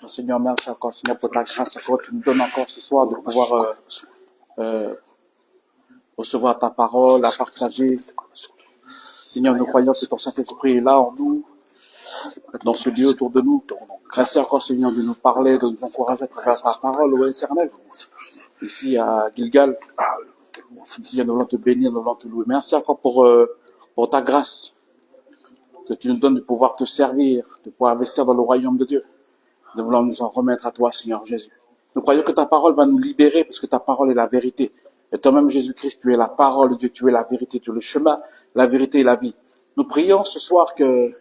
Seigneur, merci encore, Seigneur, pour ta grâce encore. Tu nous donnes encore ce soir de pouvoir recevoir ta parole, la partager. Seigneur, nous croyons que ton Saint-Esprit est là en nous, dans ce lieu autour de nous. Merci encore, Seigneur, de nous parler, de nous encourager à travers ta parole, ô Éternel. Ici à Gilgal, Seigneur, nous voulons te bénir, nous voulons te louer. Merci encore pour ta grâce, que tu nous donnes de pouvoir te servir, de pouvoir investir dans le royaume de Dieu. Nous voulons nous en remettre à toi, Seigneur Jésus. Nous croyons que ta parole va nous libérer parce que ta parole est la vérité. Et toi-même, Jésus-Christ, tu es la parole de Dieu, tu es la vérité, tu es le chemin, la vérité et la vie. Nous prions ce soir que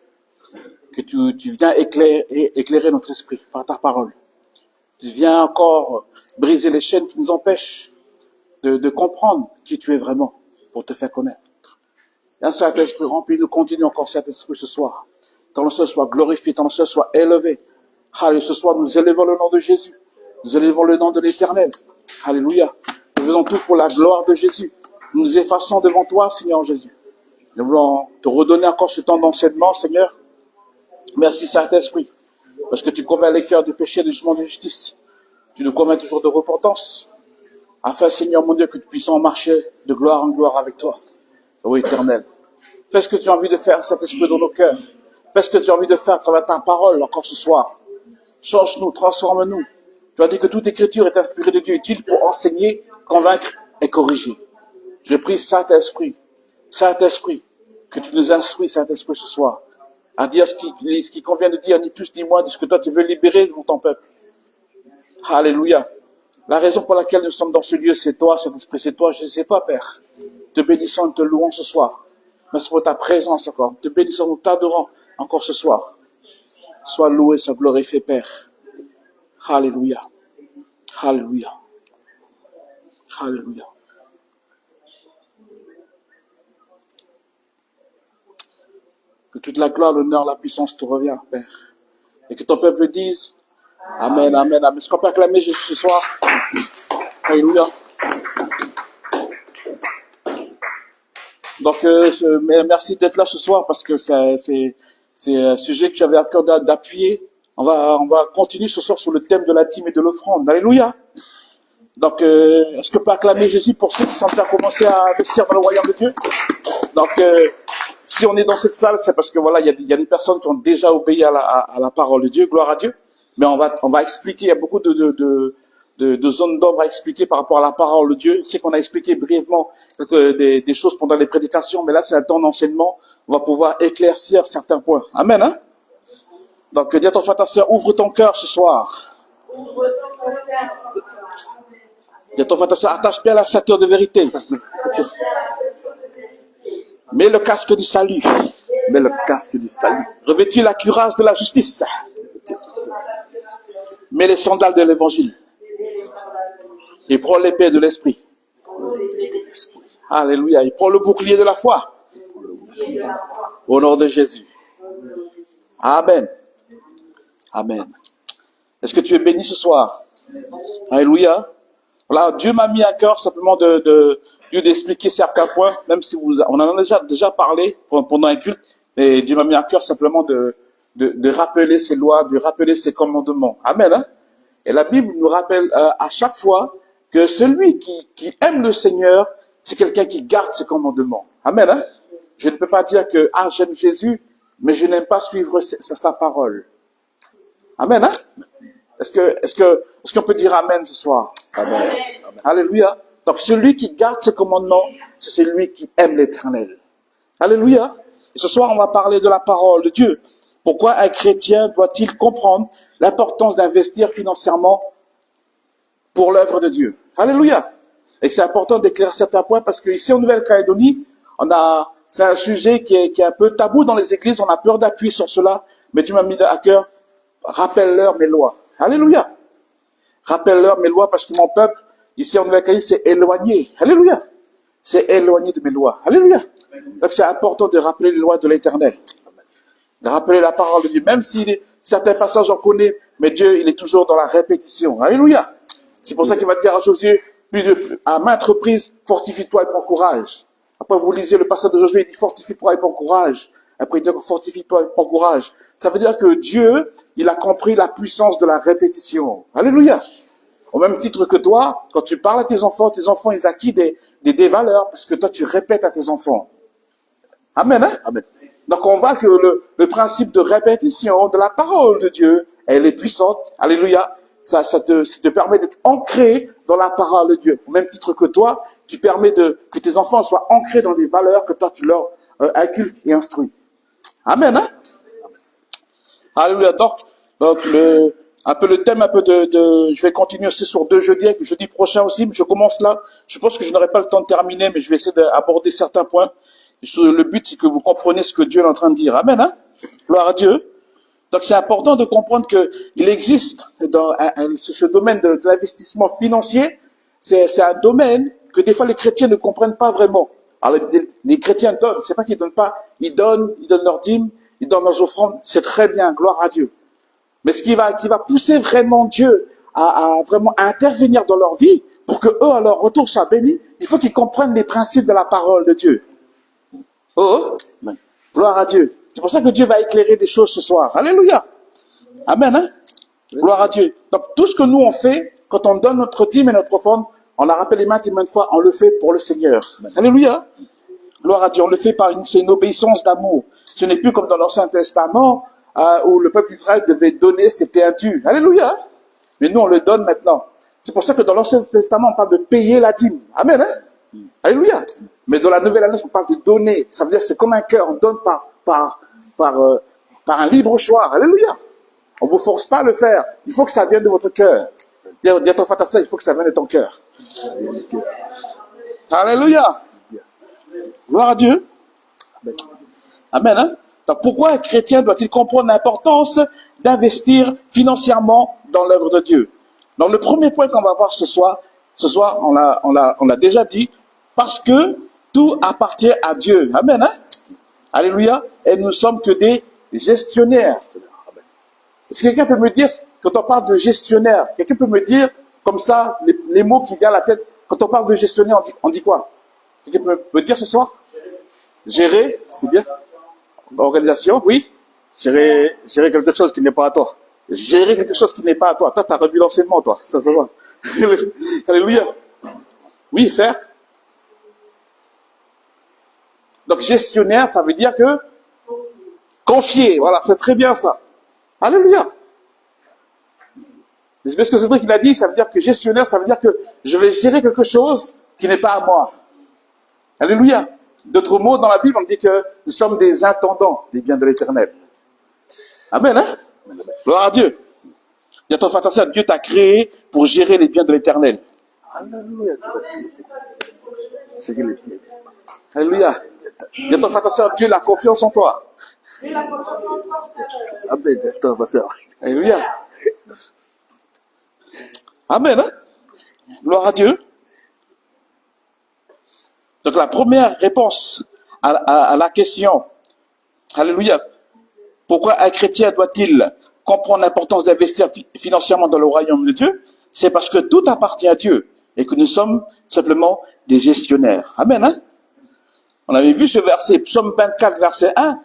tu viens éclairer notre esprit par ta parole. Tu viens encore briser les chaînes qui nous empêchent de comprendre qui tu es vraiment pour te faire connaître. Et un Saint-Esprit rempli, nous continuons encore cet esprit ce soir. Tant le Seigneur soit glorifié, tant le Seigneur soit élevé. Alléluia, ce soir, nous élevons le nom de Jésus. Nous élevons le nom de l'Éternel. Alléluia. Nous faisons tout pour la gloire de Jésus. Nous nous effaçons devant toi, Seigneur Jésus. Nous voulons te redonner encore ce temps d'enseignement, Seigneur. Merci, Saint-Esprit. Parce que tu convaincs les cœurs du péché, du jugement, de justice. Tu nous convaincs toujours de repentance. Afin, Seigneur mon Dieu, que nous puissions marcher de gloire en gloire avec toi. Ô Éternel. Fais ce que tu as envie de faire, Saint-Esprit, dans nos cœurs. Fais ce que tu as envie de faire à travers ta parole encore ce soir. Change-nous, transforme-nous. Tu as dit que toute écriture est inspirée de Dieu, utile pour enseigner, convaincre et corriger. Je prie, Saint-Esprit, que tu nous instruis, Saint-Esprit, ce soir, à dire ce qui convient de dire, ni plus ni moins, de ce que toi tu veux libérer de ton peuple. Alléluia. La raison pour laquelle nous sommes dans ce lieu, c'est toi, Saint-Esprit, c'est toi, Jésus, c'est toi, Père. Te bénissons et te louons ce soir. Merci pour ta présence encore. Te bénissons, nous t'adorons encore ce soir. Sois loué, sois glorifié, Père. Alléluia. Alléluia. Alléluia. Que toute la gloire, l'honneur, la puissance te revient, Père. Et que ton peuple dise Amen, Amen, Amen. Est-ce qu'on peut acclamer Jésus ce soir? Alléluia. Donc, merci d'être là ce soir parce que c'est un sujet que j'avais à cœur d'appuyer. On va continuer ce soir sur le thème de la dîme et de l'offrande. Alléluia. Donc, est-ce qu'on peut acclamer Jésus pour ceux qui sont déjà commencé à investir dans le royaume de Dieu? Donc, si on est dans cette salle, c'est parce que voilà, il y a des personnes qui ont déjà obéi à la parole de Dieu, gloire à Dieu. Mais on va expliquer, il y a beaucoup de zones d'ombre à expliquer par rapport à la parole de Dieu. C'est qu'on a expliqué brièvement des choses pendant les prédications, mais là, c'est un temps d'enseignement. On va pouvoir éclaircir certains points. Amen, hein? Donc, dis à ton frère, ta sœur, ouvre ton cœur ce soir. Dis à ton frère, ta sœur, attache bien la ceinture de vérité. Mets le casque du salut. Mets le casque du salut. Revêtis la cuirasse de la justice. Mets les sandales de l'évangile. Et prends l'épée de l'esprit. Alléluia. Il prend le bouclier de la foi. Au nom de Jésus. Amen. Amen. Est-ce que tu es béni ce soir? Alléluia. Voilà, Dieu m'a mis à cœur simplement d'expliquer certains points, même si on en a déjà parlé pendant un culte, mais Dieu m'a mis à cœur simplement de rappeler ses lois, de rappeler ses commandements. Amen. Hein? Et la Bible nous rappelle à chaque fois que celui qui aime le Seigneur, c'est quelqu'un qui garde ses commandements. Amen. Hein? Je ne peux pas dire que j'aime Jésus, mais je n'aime pas suivre sa parole. Amen. Hein? Est-ce qu'on peut dire Amen ce soir? Amen. Amen. Alléluia. Donc celui qui garde ses commandements, c'est celui qui aime l'Éternel. Alléluia. Et ce soir, on va parler de la parole de Dieu. Pourquoi un chrétien doit-il comprendre l'importance d'investir financièrement pour l'œuvre de Dieu? Alléluia. Et c'est important d'éclairer certains points parce qu'ici en Nouvelle-Calédonie, c'est un sujet qui est un peu tabou dans les églises. On a peur d'appuyer sur cela, mais Dieu m'a mis à cœur. Rappelle-leur mes lois. Alléluia. Rappelle-leur mes lois parce que mon peuple, ici en Nouvelle-Calédonie, s'est éloigné. Alléluia. C'est éloigné de mes lois. Alléluia. Donc c'est important de rappeler les lois de l'Éternel. De rappeler la parole de Dieu. Même si certains passages on connaît, mais Dieu, il est toujours dans la répétition. Alléluia. C'est pour ça qu'il va dire à Josué, à maintes reprises, fortifie-toi et prends courage. Après, vous lisez le passage de Josué, il dit, fortifie-toi et prends courage. Après, il dit, fortifie-toi, prends courage. Ça veut dire que Dieu, il a compris la puissance de la répétition. Alléluia. Au même titre que toi, quand tu parles à tes enfants, ils acquis des valeurs parce que toi, tu répètes à tes enfants. Amen, hein? Amen. Donc, on voit que le principe de répétition de la parole de Dieu, elle est puissante. Alléluia. Ça te permet d'être ancré dans la parole de Dieu. Au même titre que toi, tu permets que tes enfants soient ancrés dans les valeurs que toi, tu leur inculques et instruis. Amen, hein? Alléluia. Donc un peu le thème, je vais continuer aussi sur jeudi prochain aussi, mais je commence là. Je pense que je n'aurai pas le temps de terminer, mais je vais essayer d'aborder certains points. Le but, c'est que vous compreniez ce que Dieu est en train de dire. Amen, hein? Gloire à Dieu. Donc, c'est important de comprendre que il existe dans ce domaine de l'investissement financier. C'est un domaine que des fois les chrétiens ne comprennent pas vraiment. Alors, les chrétiens donnent. C'est pas qu'ils donnent pas. Ils donnent leurs dîmes, ils donnent leurs offrandes. C'est très bien. Gloire à Dieu. Mais ce qui va pousser vraiment Dieu à vraiment intervenir dans leur vie pour que eux, à leur retour, soient bénis, il faut qu'ils comprennent les principes de la parole de Dieu. Oh, gloire à Dieu. C'est pour ça que Dieu va éclairer des choses ce soir. Alléluia. Amen, hein? Gloire à Dieu. Donc, tout ce que nous on fait, quand on donne notre dîme et notre offrande, on l'a rappelé maintes et maintes fois, on le fait pour le Seigneur. Alléluia. Gloire à Dieu. On le fait c'est une obéissance d'amour. Ce n'est plus comme dans l'Ancien Testament, où le peuple d'Israël devait donner, c'était un dû. Alléluia. Mais nous, on le donne maintenant. C'est pour ça que dans l'Ancien Testament, on parle de payer la dîme. Amen, hein? Alléluia. Mais dans la Nouvelle Alliance, on parle de donner. Ça veut dire que c'est comme un cœur. On donne par un libre choix. Alléluia. On ne vous force pas à le faire. Il faut que ça vienne de votre cœur. Dis à ton frère, ça, il faut que ça vienne de ton cœur. Alléluia. Gloire à Dieu. Amen. Hein? Donc pourquoi un chrétien doit-il comprendre l'importance d'investir financièrement dans l'œuvre de Dieu? Donc le premier point qu'on va voir ce soir, on l'a déjà dit, parce que tout appartient à Dieu. Amen. Hein? Alléluia. Et nous ne sommes que des gestionnaires. Est-ce que quelqu'un peut me dire, quand on parle de gestionnaire, quelqu'un peut me dire, comme ça, les mots qui viennent à la tête, quand on parle de gestionnaire, on dit quoi? Quelqu'un peut me dire ce soir? Gérer, c'est bien. Organisation, oui. Gérer quelque chose qui n'est pas à toi. Gérer quelque chose qui n'est pas à toi. Toi, t'as revu l'enseignement, toi. Ça va. Alléluia. Oui, faire. Donc, gestionnaire, ça veut dire que confier. Voilà, c'est très bien ça. Alléluia. C'est ce que Cédric il a dit, ça veut dire que gestionnaire, ça veut dire que je vais gérer quelque chose qui n'est pas à moi. Alléluia. D'autres mots dans la Bible, on dit que nous sommes des intendants des biens de l'Éternel. Amen, hein? Gloire à Dieu. Il y a ton frère, Dieu t'a créé pour gérer les biens de l'Éternel. Alléluia. Alléluia. Il y a ton frère, Dieu a confiance en toi. Amen, ma soeur. Alléluia. Amen, hein? Gloire à Dieu. Donc la première réponse à la question, alléluia, pourquoi un chrétien doit-il comprendre l'importance d'investir financièrement dans le royaume de Dieu? C'est parce que tout appartient à Dieu et que nous sommes simplement des gestionnaires. Amen, hein? On avait vu ce verset, Psaume 24, verset 1.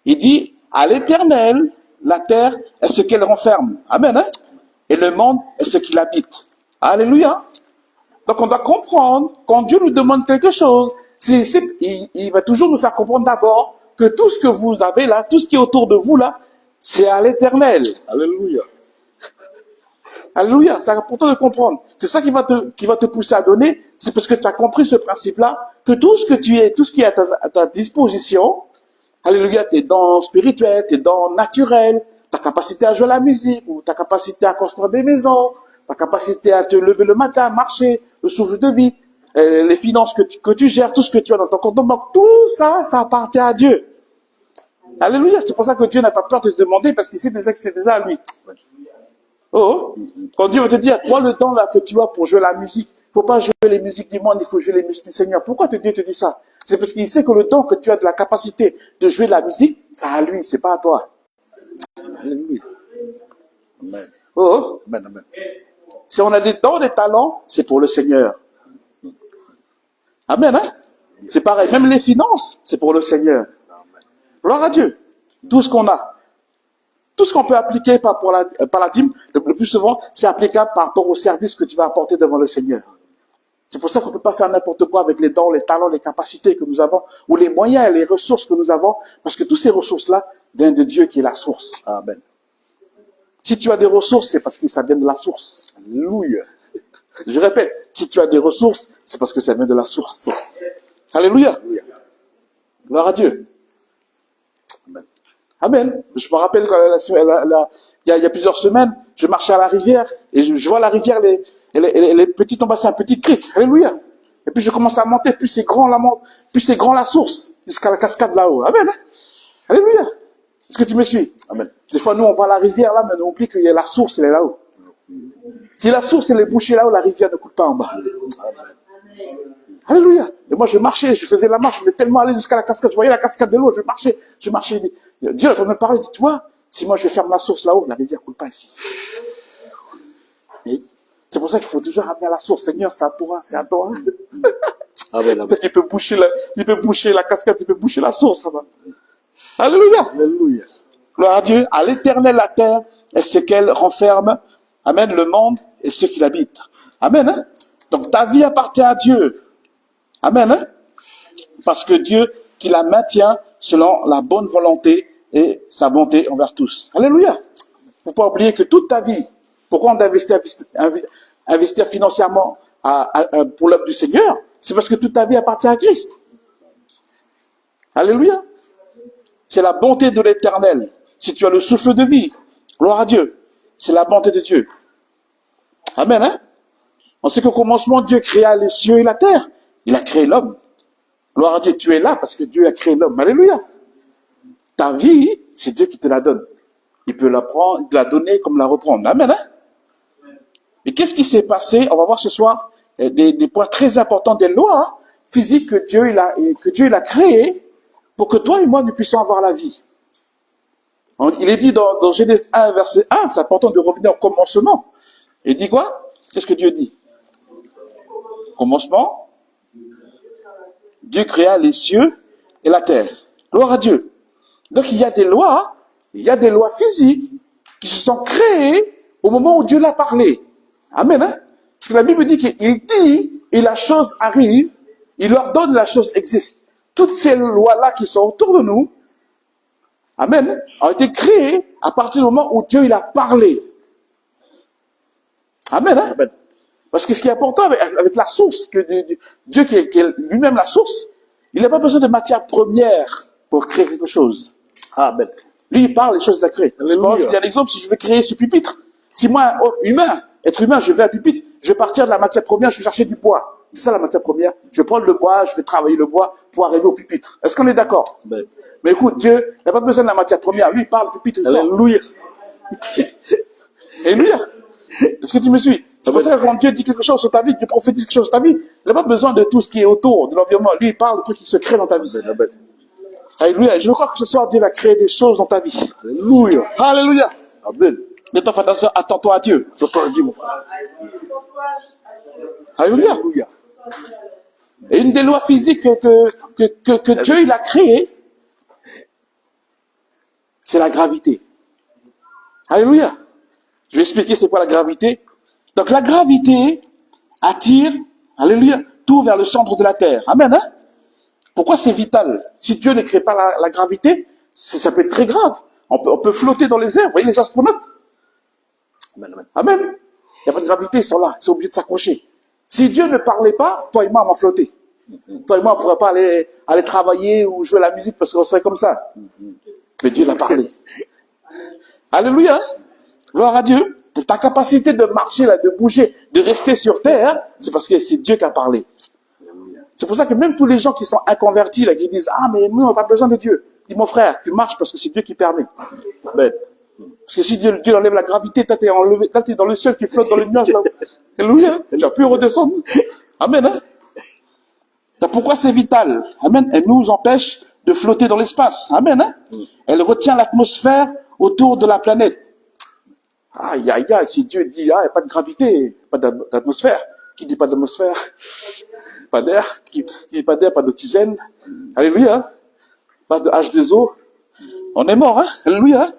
Il dit, à l'Éternel, la terre est ce qu'elle renferme. Amen, hein? Et le monde est ce qu'il habite. Alléluia. Donc on doit comprendre, quand Dieu nous demande quelque chose, il va toujours nous faire comprendre d'abord que tout ce que vous avez là, tout ce qui est autour de vous là, c'est à l'Éternel. Alléluia. Alléluia, c'est important de comprendre. C'est ça qui va te pousser à donner, c'est parce que tu as compris ce principe-là, que tout ce qui est à ta disposition, alléluia, t'es dans spirituel, t'es dans naturel, ta capacité à jouer à la musique, ou ta capacité à construire des maisons, ta capacité à te lever le matin, marcher, le souffle de vie, les finances que tu gères, tout ce que tu as dans ton compte de banque, tout ça, ça appartient à Dieu. Alléluia, c'est pour ça que Dieu n'a pas peur de te demander, parce qu'il sait déjà que c'est déjà à lui. Oh, quand Dieu va te dire, toi le temps là que tu as pour jouer la musique, il faut pas jouer les musiques du monde, il faut jouer les musiques du Seigneur. Pourquoi Dieu te dit ça? C'est parce qu'il sait que le temps que tu as de la capacité de jouer de la musique, c'est à lui, c'est pas à toi. Alléluia. Amen. Oh, Amen, amen. si on a des dons, des talents, c'est pour le Seigneur. Amen, hein? C'est pareil, même les finances, c'est pour le Seigneur. Gloire à Dieu. Tout ce qu'on a. Tout ce qu'on peut appliquer par la dîme, le plus souvent, c'est applicable par rapport au service que tu vas apporter devant le Seigneur. C'est pour ça qu'on ne peut pas faire n'importe quoi avec les dons, les talents, les capacités que nous avons, ou les moyens et les ressources que nous avons, parce que toutes ces ressources-là viennent de Dieu qui est la source. Amen. Si tu as des ressources, c'est parce que ça vient de la source. Alléluia. Je répète, si tu as des ressources, c'est parce que ça vient de la source. Alléluia. Gloire à Dieu. Amen. Je me rappelle quand il y a plusieurs semaines, je marchais à la rivière et je vois la rivière, les petits embassements, petites criques. Alléluia. Et puis je commence à monter, plus c'est grand la source, jusqu'à la cascade là-haut. Amen. Alléluia. Est-ce que tu me suis? Amen. Des fois, nous, on voit la rivière là, mais on oublie qu'il y a la source, elle est là-haut. Si la source, elle est bouchée là-haut, la rivière ne coule pas en bas. Amen. Alléluia. Et moi, je marchais, je faisais la marche, je voulais tellement aller jusqu'à la cascade. Je voyais la cascade de l'eau, je marchais. Dieu est en train de me parler, tu vois, si moi je ferme la source là-haut, la rivière ne coule pas ici. Et c'est pour ça qu'il faut toujours ramener à la source. Seigneur, c'est à toi, c'est à toi. Amen. Amen. Il peut boucher la cascade, il peut boucher la source là-bas. Alléluia. Alléluia. Gloire à Dieu. À l'Éternel la terre et ce qu'elle renferme. Amen. Le monde et ceux qui l'habitent. Amen. Hein? Donc ta vie appartient à Dieu. Amen. Hein? Parce que Dieu qui la maintient selon la bonne volonté et sa bonté envers tous. Alléluia. Il ne faut pas oublier que toute ta vie, pourquoi on doit investir financièrement pour l'œuvre du Seigneur? C'est parce que toute ta vie appartient à Christ. Alléluia. C'est la bonté de l'Éternel. Si tu as le souffle de vie, gloire à Dieu, c'est la bonté de Dieu. Amen. Hein? On sait qu'au commencement, Dieu créa les cieux et la terre. Il a créé l'homme. Gloire à Dieu, tu es là parce que Dieu a créé l'homme. Alléluia. Ta vie, c'est Dieu qui te la donne. Il peut la prendre, la donner comme la reprendre. Amen. Hein? Et qu'est-ce qui s'est passé? On va voir ce soir des points très importants des lois physiques que Dieu il a créées pour que toi et moi nous puissions avoir la vie. Il est dit dans Genèse 1, verset 1, c'est important de revenir au commencement. Il dit quoi? Qu'est-ce que Dieu dit? Commencement, Dieu créa les cieux et la terre. Gloire à Dieu. Donc il y a des lois physiques qui se sont créées au moment où Dieu l'a parlé. Amen. Hein? Parce que la Bible dit qu'il dit et la chose arrive, il ordonne, la chose existe. Toutes ces lois-là qui sont autour de nous, amen, ont été créées à partir du moment où Dieu il a parlé. Amen. Hein? Amen. Parce que ce qui est important avec la source, que Dieu qui est lui-même la source, il n'a pas besoin de matière première pour créer quelque chose. Amen. Lui, il parle, les choses à créer. Je dis un exemple, si je veux créer ce pupitre, si moi, être humain, je veux un pupitre, je vais partir de la matière première, je vais chercher du bois. C'est ça la matière première. Je vais prendre le bois, je vais travailler le bois pour arriver au pupitre. Est-ce qu'on est d'accord? Amen. Mais écoute, Dieu n'a pas besoin de la matière première. Lui, il parle, le pupitre, il sort. Alléluia. Alléluia. Est-ce que tu me suis? C'est pour ça que quand Dieu dit quelque chose sur ta vie, Dieu prophétise quelque chose sur ta vie, il n'a pas besoin de tout ce qui est autour, de l'environnement. Lui, il parle de trucs qui se créent dans ta vie. Amen. Alléluia. Je veux croire que ce soir, Dieu va créer des choses dans ta vie. Alléluia. Alléluia. Amen. Mais fais attention, attends-toi à Dieu. T'entends Dieu, mon frère. Alléluia. Alléluia. Et une des lois physiques que Dieu il a créées, c'est la gravité. Alléluia. Je vais expliquer c'est quoi la gravité. Donc la gravité attire, alléluia, tout vers le centre de la terre. Amen. Hein? Pourquoi c'est vital? Si Dieu ne crée pas la gravité, ça peut être très grave. On peut flotter dans les airs. Vous voyez les astronautes? Amen. Amen. Amen. Il n'y a pas de gravité, ils sont là, ils sont obligés de s'accrocher. Si Dieu ne parlait pas, toi et moi, on va flotter. Toi et moi, on ne pourrait pas aller travailler ou jouer la musique parce qu'on serait comme ça. Mais Dieu l'a parlé. Alléluia. Gloire à Dieu. Ta capacité de marcher, là, de bouger, de rester sur terre, c'est parce que c'est Dieu qui a parlé. C'est pour ça que même tous les gens qui sont inconvertis, là, qui disent, ah, mais nous, on n'a pas besoin de Dieu. Dis, mon frère, tu marches parce que c'est Dieu qui permet. Amen. Parce que si Dieu enlève la gravité, t'es dans le ciel, tu flottes dans les nuages, là. Alléluia. Tu vas plus redescendre. Amen, hein. Donc, pourquoi c'est vital? Amen. Elle nous empêche de flotter dans l'espace. Amen, hein. Elle retient l'atmosphère autour de la planète. Aïe, aïe, aïe, si Dieu dit, ah, il n'y a pas de gravité, pas d'atmosphère. Qui dit pas d'atmosphère? Pas d'air. Qui dit pas d'air, pas d'oxygène. Alléluia. Pas de H2O. On est mort, hein? Alléluia. Hein?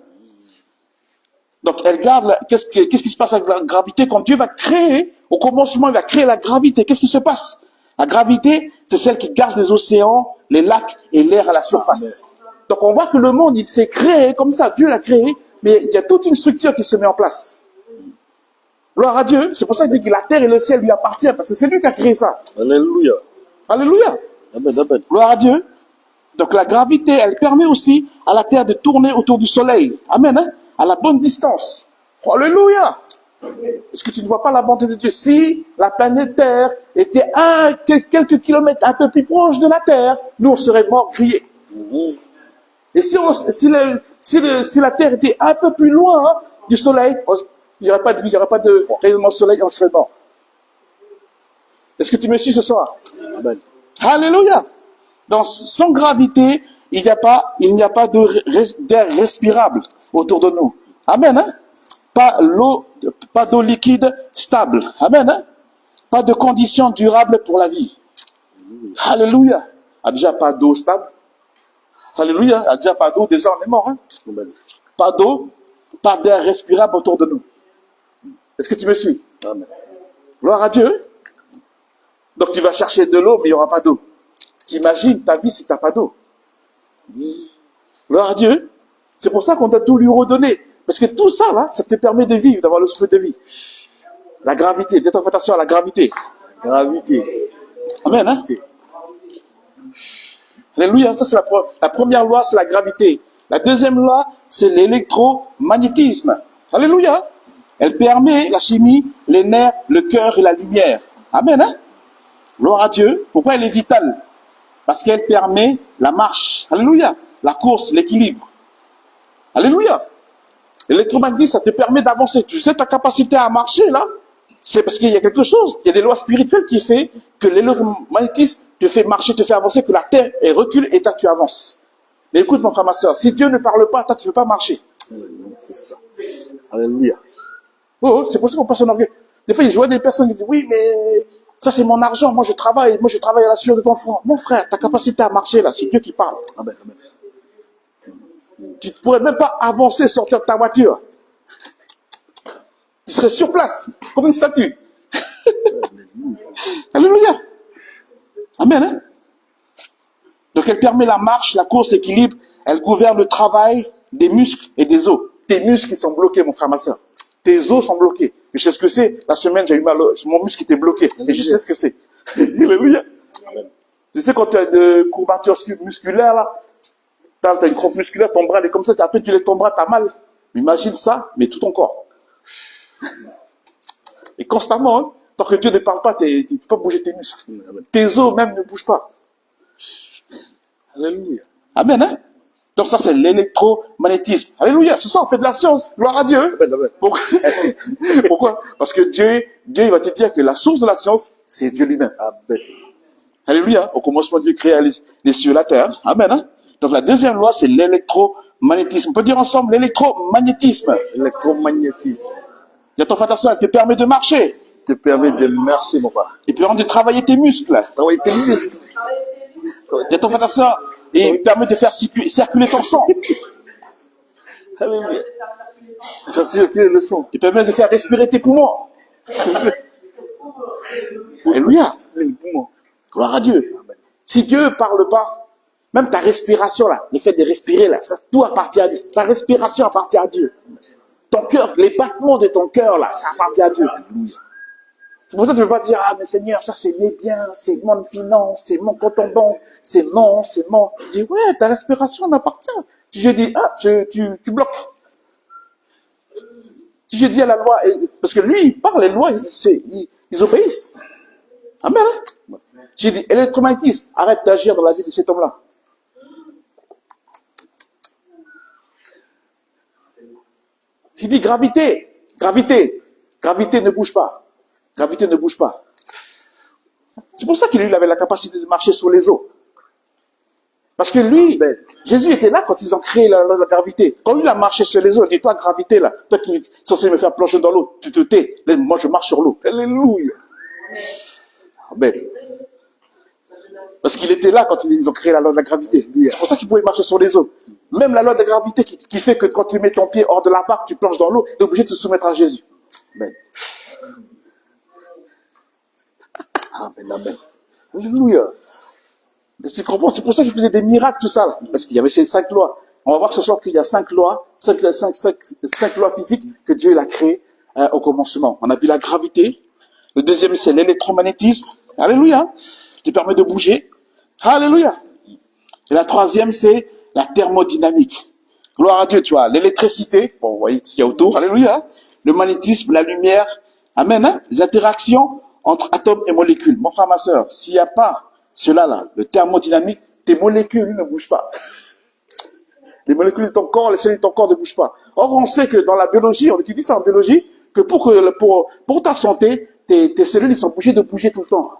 Donc, elle garde, qu'est-ce qui se passe avec la gravité quand Dieu va créer, au commencement, il va créer la gravité. Qu'est-ce qui se passe? La gravité, c'est celle qui garde les océans, les lacs et l'air à la surface. Donc, on voit que le monde, il s'est créé comme ça. Dieu l'a créé, mais il y a toute une structure qui se met en place. Gloire à Dieu. C'est pour ça qu'il dit que la terre et le ciel lui appartiennent, parce que c'est lui qui a créé ça. Alléluia. Alléluia. Amen, amen. Gloire à Dieu. Donc la gravité, elle permet aussi à la Terre de tourner autour du Soleil. Amen. Hein? À la bonne distance. Alléluia. Est-ce que tu ne vois pas la bonté de Dieu? Si la planète Terre était quelques kilomètres un peu plus proche de la Terre, nous on serait morts grillés. Et si la Terre était un peu plus loin du Soleil, il n'y aurait pas de vie, il n'y aurait pas de rayonnement du Soleil, on serait mort. Est-ce que tu me suis ce soir? Amen. Alléluia. Sans gravité, il n'y a pas d'air respirable autour de nous. Amen. Hein? Pas d'eau liquide stable. Amen. Hein? Pas de conditions durables pour la vie. Alléluia. A déjà pas d'eau stable. Alléluia. A déjà pas d'eau, déjà on est mort. Hein? Pas d'eau, pas d'air respirable autour de nous. Est-ce que tu me suis? Amen. Gloire à Dieu. Donc tu vas chercher de l'eau, mais il n'y aura pas d'eau. T'imagines ta vie si tu n'as pas d'eau. Gloire à Dieu. C'est pour ça qu'on doit tout lui redonner. Parce que tout ça, là, ça te permet de vivre, d'avoir le souffle de vie. La gravité. Faites attention à la gravité. Gravité. Amen. Hein? Alléluia. Ça, c'est la première loi, c'est la gravité. La deuxième loi, c'est l'électromagnétisme. Alléluia. Elle permet la chimie, les nerfs, le cœur et la lumière. Amen. Hein? Gloire à Dieu. Pourquoi elle est vitale? Parce qu'elle permet la marche. Alléluia. La course, l'équilibre. Alléluia. L'électromagnétisme, ça te permet d'avancer. Tu sais ta capacité à marcher, là, c'est parce qu'il y a quelque chose. Il y a des lois spirituelles qui fait que l'électromagnétisme te fait marcher, te fait avancer, que la terre recule et toi tu avances. Mais écoute, mon frère, ma soeur, si Dieu ne parle pas, toi tu ne peux pas marcher. C'est ça. Alléluia. Oh, c'est pour ça qu'on passe en orgueil. Des fois, je vois des personnes qui disent, oui, mais ça c'est mon argent, moi je travaille à la sueur de ton front. Mon frère, ta capacité à marcher là, c'est Dieu qui parle. Amen, amen. Tu ne pourrais même pas avancer, sortir de ta voiture. Tu serais sur place, comme une statue. Alléluia. Amen. Hein? Donc elle permet la marche, la course, l'équilibre. Elle gouverne le travail des muscles et des os. Tes muscles ils sont bloqués, mon frère, ma soeur. Tes os sont bloqués. Je sais ce que c'est. La semaine, j'ai eu mal, mon muscle était bloqué. Et je sais ce que c'est. Alléluia. Tu sais, quand tu as de courbatures musculaires, là, tu as une crampe musculaire, ton bras est comme ça, après tu lèves ton bras, tu as mal. Imagine ça, mais tout ton corps. Et constamment, hein, tant que Dieu ne parle pas, tu ne peux pas bouger tes muscles. Tes os même ne bougent pas. Alléluia. Amen. Hein? Donc ça, c'est l'électromagnétisme. Alléluia. C'est ça, on fait de la science. Gloire à Dieu. Amen, amen. Pourquoi? Parce que Dieu, il va te dire que la source de la science, c'est Dieu lui-même. Amen. Alléluia. Au commencement, Dieu créa les cieux et la terre. Amen. Hein? Donc la deuxième loi, c'est l'électromagnétisme. On peut dire ensemble l'électromagnétisme. L'électromagnétisme Il y a ton fantasme, elle te permet de marcher. te permet de marcher, mon frère. Il permet de travailler tes muscles. Travailler tes muscles. Il y a ton fantasme, et il permet de faire circuler ton sang. Alléluia. Faire circuler le son. Il permet de faire respirer tes poumons. Alléluia. Les poumons. Gloire à Dieu. Si Dieu parle pas, même ta respiration là, le fait de respirer là, ça tout appartient à Dieu. Ta respiration appartient à Dieu. Ton cœur, les battements de ton cœur là, ça appartient à Dieu. C'est pour ça que je ne veux pas dire, ah mais Seigneur, ça c'est mes biens, c'est mon finance, c'est mon compte en banque, c'est mon. Je dis, ouais, ta respiration m'appartient. Si je dis, ah, tu bloques. Si je dis à la loi, parce que lui, il parle, les lois, ils obéissent. Amen. Hein? J'ai dit, électromagnétisme, arrête d'agir dans la vie de cet homme-là. J'ai dit, gravité ne bouge pas. Gravité ne bouge pas. C'est pour ça qu'il avait la capacité de marcher sur les eaux. Parce que lui, Jésus était là quand ils ont créé la gravité. Quand il a marché sur les eaux, il dit, toi, gravité, là, toi qui es censé me faire plonger dans l'eau, tu te tais. Moi, je marche sur l'eau. Alléluia. Amen. Parce qu'il était là quand ils ont créé la loi de la gravité. C'est pour ça qu'il pouvait marcher sur les eaux. Même la loi de la gravité qui fait que quand tu mets ton pied hors de la barque, tu plonges dans l'eau, tu es obligé de te soumettre à Jésus. Amen. Amen, amen. Alléluia. Tu comprends? C'est pour ça qu'il faisait des miracles, tout ça, là. Parce qu'il y avait ces 5 lois. On va voir ce soir qu'il y a 5 lois, 5 lois physiques que Dieu il a créées au commencement. On a vu la gravité. Le deuxième, c'est l'électromagnétisme. Alléluia. Qui permet de bouger. Alléluia. Et la troisième, c'est la thermodynamique. Gloire à Dieu, tu vois. L'électricité. Bon, vous voyez ce qu'il y a autour. Alléluia. Le magnétisme, la lumière. Amen. Hein? Les interactions entre atomes et molécules. Mon frère, ma soeur, s'il n'y a pas cela là, le thermodynamique, tes molécules ne bougent pas. Les molécules de ton corps, les cellules de ton corps ne bougent pas. Or, on sait que dans la biologie, on étudie ça en biologie, que pour ta santé, tes cellules, ils sont obligées de bouger tout le temps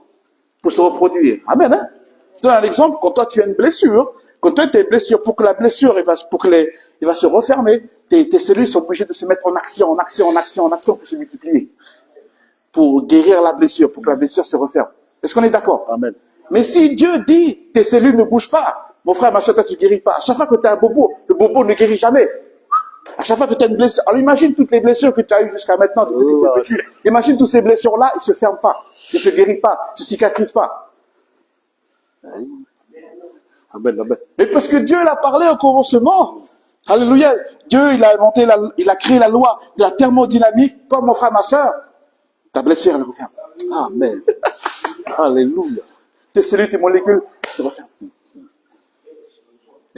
pour se reproduire. Amen, hein? Je te donne un exemple. Quand toi, tu as une blessure, quand toi, tu as une blessure, pour que la blessure, il va se refermer, tes cellules sont obligées de se mettre en action pour se multiplier. Pour guérir la blessure, pour que la blessure se referme. Est-ce qu'on est d'accord? Amen. Mais si Dieu dit, tes cellules ne bougent pas, mon frère, ma soeur, toi, tu ne guéris pas. À chaque fois que tu as un bobo, le bobo ne guérit jamais. À chaque fois que tu as une blessure, alors imagine toutes les blessures que tu as eues jusqu'à maintenant. Imagine toutes ces blessures-là, ils ne se ferment pas, ils ne se guérissent pas, ils ne se cicatrisent pas. Amen, amen. Mais parce que Dieu l'a parlé au commencement. Alléluia. Dieu, il a créé la loi de la thermodynamique, comme mon frère, ma soeur. Ta blessure, elle referme. Amen. Alléluia. Tes cellules, tes molécules se referment.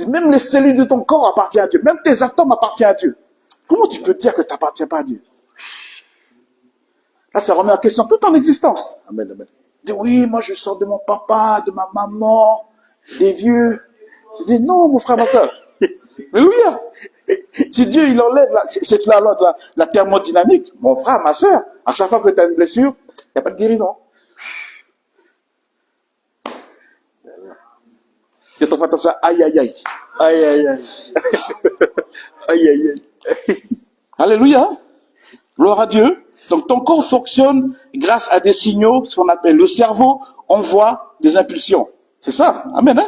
Même les cellules de ton corps appartiennent à Dieu. Même tes atomes appartiennent à Dieu. Comment tu peux dire que tu n'appartiens pas à Dieu? Là, ça remet en question toute ton existence. Amen, amen. Dis, oui, moi je sors de mon papa, de ma maman, des vieux. Je dis, non, mon frère, ma soeur. Alléluia. Si Dieu, il enlève cette loi de la thermodynamique, mon frère, ma soeur, à chaque fois que tu as une blessure, il n'y a pas de guérison. Et ton frère, ça, aïe, aïe, aïe. Aïe, aïe, aïe. Aïe, aïe, aïe. Alléluia. Gloire à Dieu. Donc ton corps fonctionne grâce à des signaux, ce qu'on appelle le cerveau envoie des impulsions. C'est ça. Amen. Hein?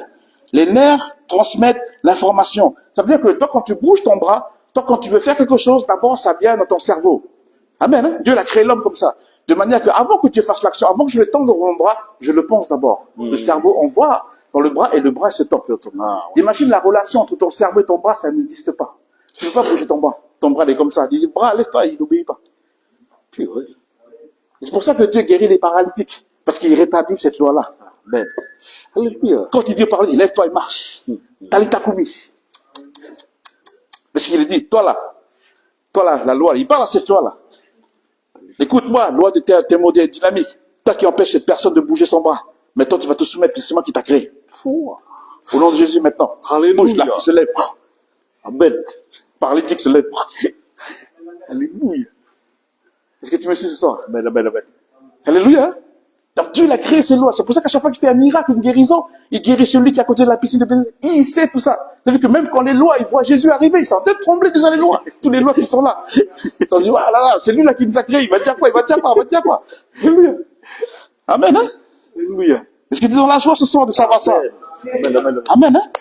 Les nerfs transmettent l'information. Ça veut dire que toi, quand tu bouges ton bras, toi, quand tu veux faire quelque chose, d'abord, ça vient dans ton cerveau. Amen. Hein? Dieu a créé l'homme comme ça. De manière qu'avant que tu fasses l'action, avant que je le tende mon bras, je le pense d'abord. Le cerveau envoie dans le bras et le bras se tend. Imagine la relation entre ton cerveau et ton bras, ça n'existe pas. Tu ne peux pas bouger ton bras. Ton bras il est comme ça. Il dit, bras, lève-toi, il n'obéit pas. C'est pour ça que Dieu guérit les paralytiques. Parce qu'il rétablit cette loi-là. Amen. Alléluia. Quand Dieu parle, il dit, lève-toi et marche. Talita Koumi. Parce qu'il dit, toi là, la loi, il parle à cette loi-là. Écoute-moi, loi de thermodynamique. Toi qui empêches cette personne de bouger son bras. Maintenant, tu vas te soumettre, c'est moi qui t'a créé. Au nom de Jésus maintenant. Alléluia. Bouge, la fille se lève. Amen. Paralytique se lève. Alléluia. Est-ce que tu me suis ce soir? Amen, amen, amen. Alléluia. Donc Dieu il a créé ces lois. C'est pour ça qu'à chaque fois qu'il fait un miracle, une guérison, il guérit celui qui est à côté de la piscine de Bethesda. Il sait tout ça. Ça veut dire que même quand les lois, ils voient Jésus arriver, ils sont en train de trembler déjà les lois. Tous les lois qui sont là. Ils se disent, ah là là, c'est lui là qui nous a créé. Il va dire quoi? Il va dire quoi? Il va dire quoi? Alléluia. Amen, hein? Alléluia. Est-ce que tu es dans la joie ce soir de savoir ça? Amen, amen, amen. Amen, hein?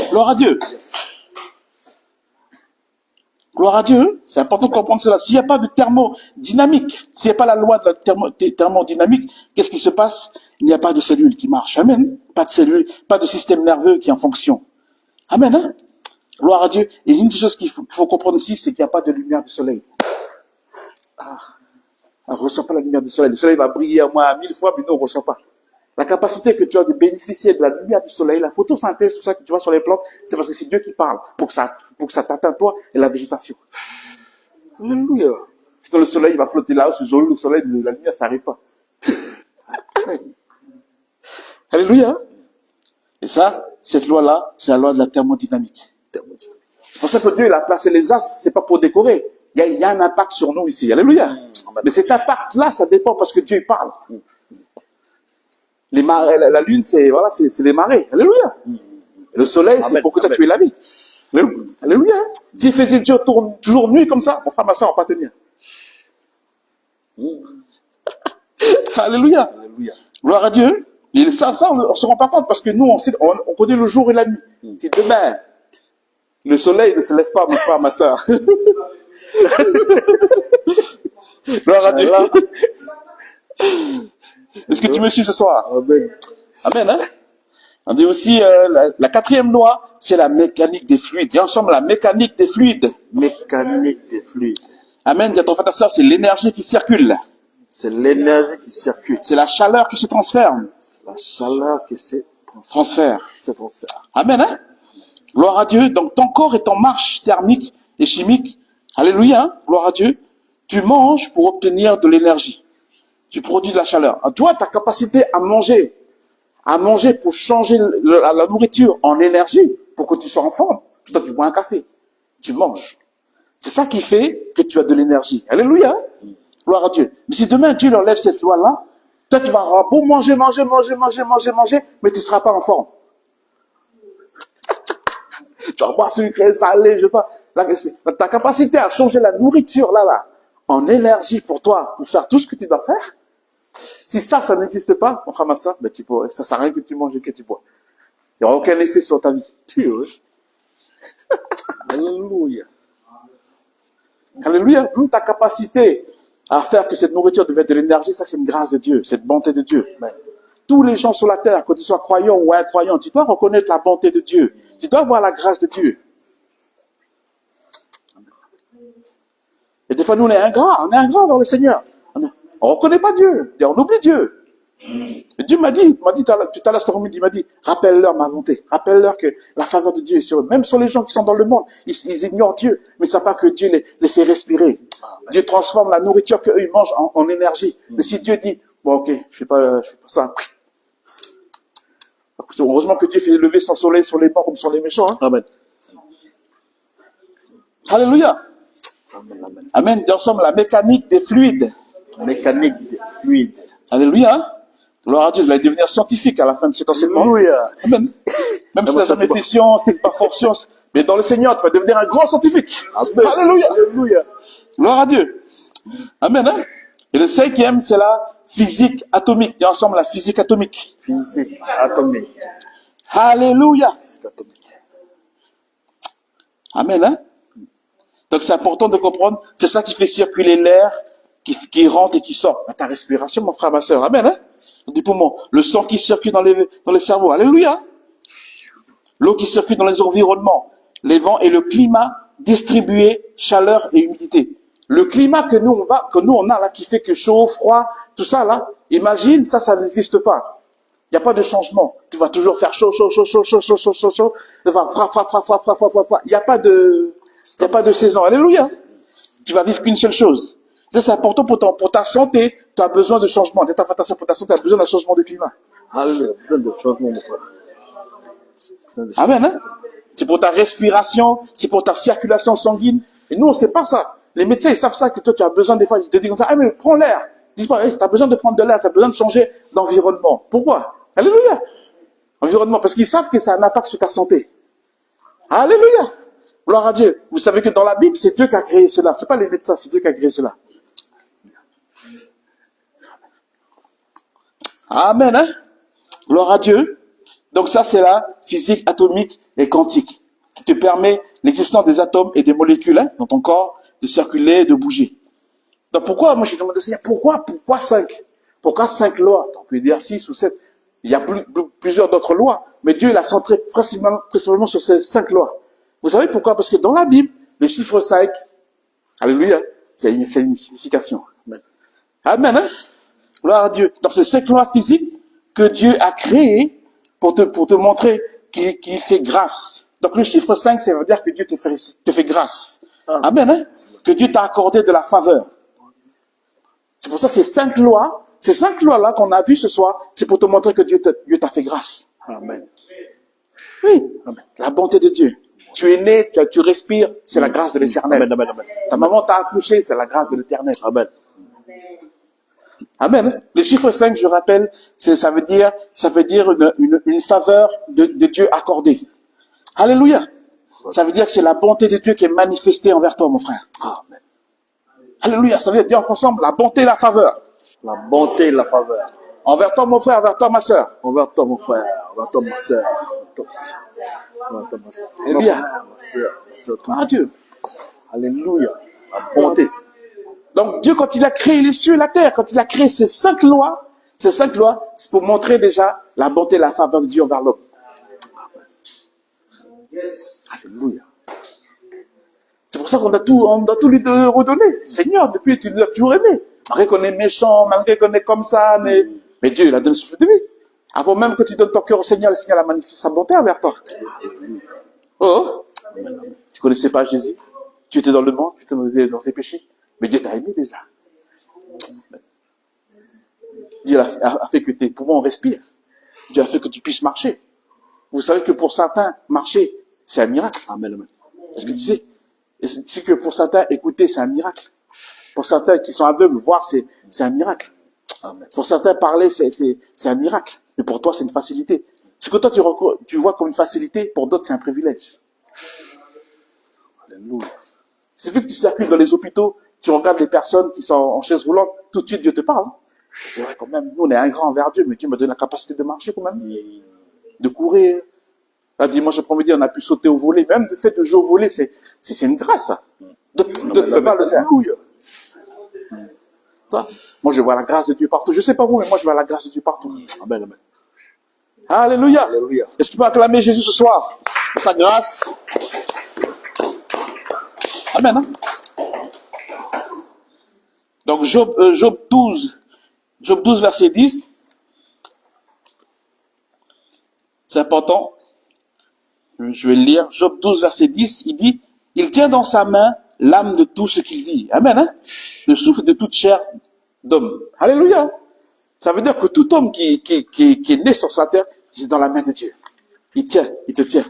Gloire à Dieu. Gloire à Dieu. C'est important de comprendre cela. S'il n'y a pas de thermodynamique, s'il n'y a pas la loi de la thermodynamique, qu'est-ce qui se passe? Il n'y a pas de cellules qui marchent. Amen. Pas de cellules, pas de système nerveux qui est en fonction. Amen, hein? Gloire à Dieu. Et une des choses qu'il faut comprendre ici, c'est qu'il n'y a pas de lumière du soleil. On ne ressent pas la lumière du soleil. Le soleil va briller à moins 1000 fois, mais nous, on ne ressent pas. La capacité que tu as de bénéficier de la lumière du soleil, la photosynthèse, tout ça que tu vois sur les plantes, c'est parce que c'est Dieu qui parle pour que ça t'atteint toi et la végétation. Alléluia. Sinon le soleil il va flotter là-haut, ce joli le soleil, la lumière, ça n'arrive pas. Alléluia. Et ça, cette loi-là, c'est la loi de la thermodynamique. C'est pour ça que Dieu il a placé les astres, c'est pas pour décorer. Il y a un impact sur nous ici. Alléluia. Mais cet impact-là, ça dépend parce que Dieu il parle. Les marées, la lune, c'est les marées. Alléluia. Le soleil, c'est pour que tu aies la vie. Alléluia. S'il faisait Dieu tourne toujours nuit comme ça, mon frère, ma soeur, on va pas tenir. Alléluia. Alléluia. Gloire à Dieu. Et ça, on ne se rend pas compte parce que nous, on connaît le jour et la nuit. C'est demain. Le soleil ne se lève pas, mon frère, ma soeur. Gloire à Dieu. Est-ce que tu me suis ce soir? Amen. Amen, hein? On dit aussi, la quatrième loi, c'est la mécanique des fluides. Et ensemble, la mécanique des fluides. Mécanique des fluides. Amen. Dis à ton frère, ta soeur, c'est l'énergie qui circule. C'est l'énergie qui circule. C'est la chaleur qui se transfère. C'est la chaleur qui se Transfert. transfère. Amen, hein? Gloire à Dieu. Donc, ton corps est en marche thermique et chimique. Alléluia, hein? Gloire à Dieu. Tu manges pour obtenir de l'énergie. Tu produis de la chaleur. Toi, ta capacité à manger pour changer la nourriture en énergie, pour que tu sois en forme. Toi, tu bois un café. Tu manges. C'est ça qui fait que tu as de l'énergie. Alléluia, hein? Gloire à Dieu. Mais si demain Dieu enlève cette loi-là, toi, tu vas avoir beau manger, mais tu ne seras pas en forme. Tu vas boire sucré, salé, je sais pas. Là, ta capacité à changer la nourriture, là, en énergie pour toi, pour faire tout ce que tu dois faire, si ça n'existe pas, mon frère, ma soeur, ben, ça sert à rien que tu manges et que tu bois. Il n'y aura aucun effet sur ta vie. Alléluia. Alléluia. Même ta capacité à faire que cette nourriture devienne de l'énergie, ça c'est une grâce de Dieu, c'est une bonté de Dieu. Tous les gens sur la terre, que tu sois croyant ou incroyant, tu dois reconnaître la bonté de Dieu. Tu dois voir la grâce de Dieu. Et des fois, nous, on est ingrats dans le Seigneur. On reconnaît pas Dieu. Et on oublie Dieu. Et Dieu m'a dit tout à l'heure, il m'a dit, rappelle-leur ma bonté. Rappelle-leur que la faveur de Dieu est sur eux. Même sur les gens qui sont dans le monde, ils ignorent Dieu. Mais ils ne savent pas que Dieu les fait respirer. Dieu transforme la nourriture qu'eux, ils mangent en énergie. Mais si Dieu dit, bon, ok, je fais pas ça. Heureusement que Dieu fait lever son soleil sur les bons comme sur les méchants. Hein? Amen. Alléluia. Amen. Amen. Et ensemble, la mécanique des fluides. Mécanique des fluides. Alléluia. Hein? Gloire à Dieu, vous allez devenir scientifique à la fin de cet enseignement. Alléluia. Amen. Même si tu n'as jamais fait science, tu n'es pas fort science, mais dans le Seigneur, tu vas devenir un grand scientifique. Amen. Alléluia. Alléluia. Gloire à Dieu. Amen. Hein? Et le cinquième, c'est la physique atomique. Et ensemble, la physique atomique. Physique atomique. Alléluia. Physique atomique. Amen. Hein? Donc c'est important de comprendre, c'est ça qui fait circuler l'air qui rentre et qui sort. Ta respiration, mon frère, ma soeur. Amen. Hein? Du poumon. Le sang qui circule dans les cerveaux. Alléluia. L'eau qui circule dans les environnements. Les vents et le climat distribué, chaleur et humidité. Le climat que nous on a là, qui fait que chaud, froid, tout ça là, imagine, ça n'existe pas. Il n'y a pas de changement. Tu vas toujours faire chaud. Tu vas froid. Il n'y a pas de saison. Alléluia. Tu vas vivre qu'une seule chose. Ça, c'est important pour ta santé. Tu as besoin de changement. Pour ta santé, tu as besoin d'un changement de climat. Alléluia. Besoin de changement, mon frère. Amen. Hein? C'est pour ta respiration, c'est pour ta circulation sanguine. Et nous, on ne sait pas ça. Les médecins, ils savent ça, que toi, tu as besoin des fois, ils te disent comme ça, ah, mais prends l'air. Ils disent pas, hey, tu as besoin de prendre de l'air, tu as besoin de changer d'environnement. Pourquoi? Alléluia. Environnement, parce qu'ils savent que ça a un impact sur ta santé. Alléluia. Gloire à Dieu. Vous savez que dans la Bible, c'est Dieu qui a créé cela. C'est pas les médecins, c'est Dieu qui a créé cela. Amen. Hein? Gloire à Dieu. Donc ça, c'est la physique atomique et quantique qui te permet l'existence des atomes et des molécules dans ton corps de circuler, de bouger. Donc pourquoi, moi je demande au Seigneur, pourquoi 5? Pourquoi 5 lois? On peut dire 6 ou 7. Il y a plusieurs d'autres lois, mais Dieu il a centré principalement sur ces 5 lois. Vous savez pourquoi? Parce que dans la Bible, le chiffre 5, alléluia, c'est une signification. Amen. Amen. Hein? Gloire à Dieu. Donc c'est 5 lois physiques que Dieu a créées pour te montrer qu'il fait grâce. Donc le chiffre 5, ça veut dire que Dieu te fait grâce. Amen. Hein? Que Dieu t'a accordé de la faveur. C'est pour ça que ces 5 lois-là qu'on a vues ce soir, c'est pour te montrer que Dieu t'a fait grâce. Amen. Oui. Amen. La bonté de Dieu. Tu es né, tu respires, c'est la grâce de l'Éternel. Amen, amen, amen. Ta maman t'a accouché, c'est la grâce de l'Éternel. Amen. Amen. Le chiffre 5, je rappelle, ça veut dire une faveur de Dieu accordée. Alléluia. Ça veut dire que c'est la bonté de Dieu qui est manifestée envers toi, mon frère. Amen. Alléluia. Ça veut dire ensemble la bonté et la faveur. La bonté et la faveur. Envers toi, mon frère, envers toi, ma soeur. Envers toi, mon frère. Envers toi, ma soeur. Alléluia. Gloire à Dieu. Alléluia. La bonté. Donc Dieu, quand il a créé les cieux et la terre, quand il a créé ces 5 lois, c'est pour montrer déjà la bonté et la faveur de Dieu envers l'homme. Alléluia. C'est pour ça qu'on doit tout lui redonner. Seigneur, depuis tu l'as toujours aimé. Malgré qu'on est méchant, malgré qu'on est comme ça, mais Dieu, il a donné le souffle de vie. Avant même que tu donnes ton cœur au Seigneur, le Seigneur a manifesté sa bonté envers toi. Oh, tu connaissais pas Jésus. Tu étais dans le monde, tu étais dans tes péchés. Mais Dieu t'a aimé déjà. Dieu a fait que tes poumons respirent. Dieu a fait que tu puisses marcher. Vous savez que pour certains, marcher, c'est un miracle. Amen. Est-ce que tu sais? C'est que pour certains, écouter, c'est un miracle. Pour certains qui sont aveugles, voir, c'est un miracle. Amen. Pour certains, parler, c'est un miracle. Mais pour toi, c'est une facilité. Ce que toi, tu vois comme une facilité, pour d'autres, c'est un privilège. Alléluia. C'est vu que tu circules dans les hôpitaux, tu regardes les personnes qui sont en chaise roulante, tout de suite, Dieu te parle. C'est vrai quand même, nous, on est un grand envers Dieu, mais Dieu me donne la capacité de marcher quand même, de courir. Là, dimanche après-midi, on a pu sauter au volet. Même le fait de jouer au volet, c'est une grâce, ça. De pas le faire. Moi, je vois la grâce de Dieu partout. Je sais pas vous, mais moi, je vois la grâce de Dieu partout. Amen, amen. Alléluia. Alléluia. Est-ce que tu peux acclamer Jésus ce soir pour sa grâce? Amen. Hein? Donc, Job 12, verset 10. C'est important. Je vais le lire. Job 12, verset 10, il dit, « Il tient dans sa main l'âme de tout ce qu'il vit. » Amen. Hein? Le souffle de toute chair d'homme. Alléluia. Ça veut dire que tout homme qui est né sur sa terre, c'est dans la main de Dieu. Il te tient.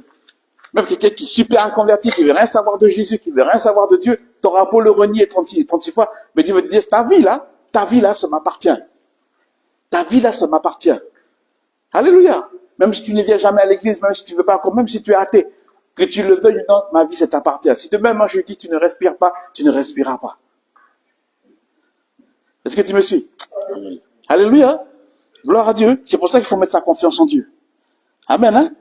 Même quelqu'un qui est super inconverti, qui veut rien savoir de Jésus, qui veut rien savoir de Dieu, t'auras beau le renier 36 fois, mais Dieu veut te dire, ta vie là, ça m'appartient. Ta vie là, ça m'appartient. Alléluia. Même si tu ne viens jamais à l'église, même si tu veux pas, même si tu es athée, que tu le veuilles ou non, ma vie, ça t'appartient. Si demain, moi, je dis, tu ne respires pas, tu ne respireras pas. Est-ce que tu me suis? Amen. Alléluia. Gloire à Dieu. C'est pour ça qu'il faut mettre sa confiance en Dieu. Amen, hein?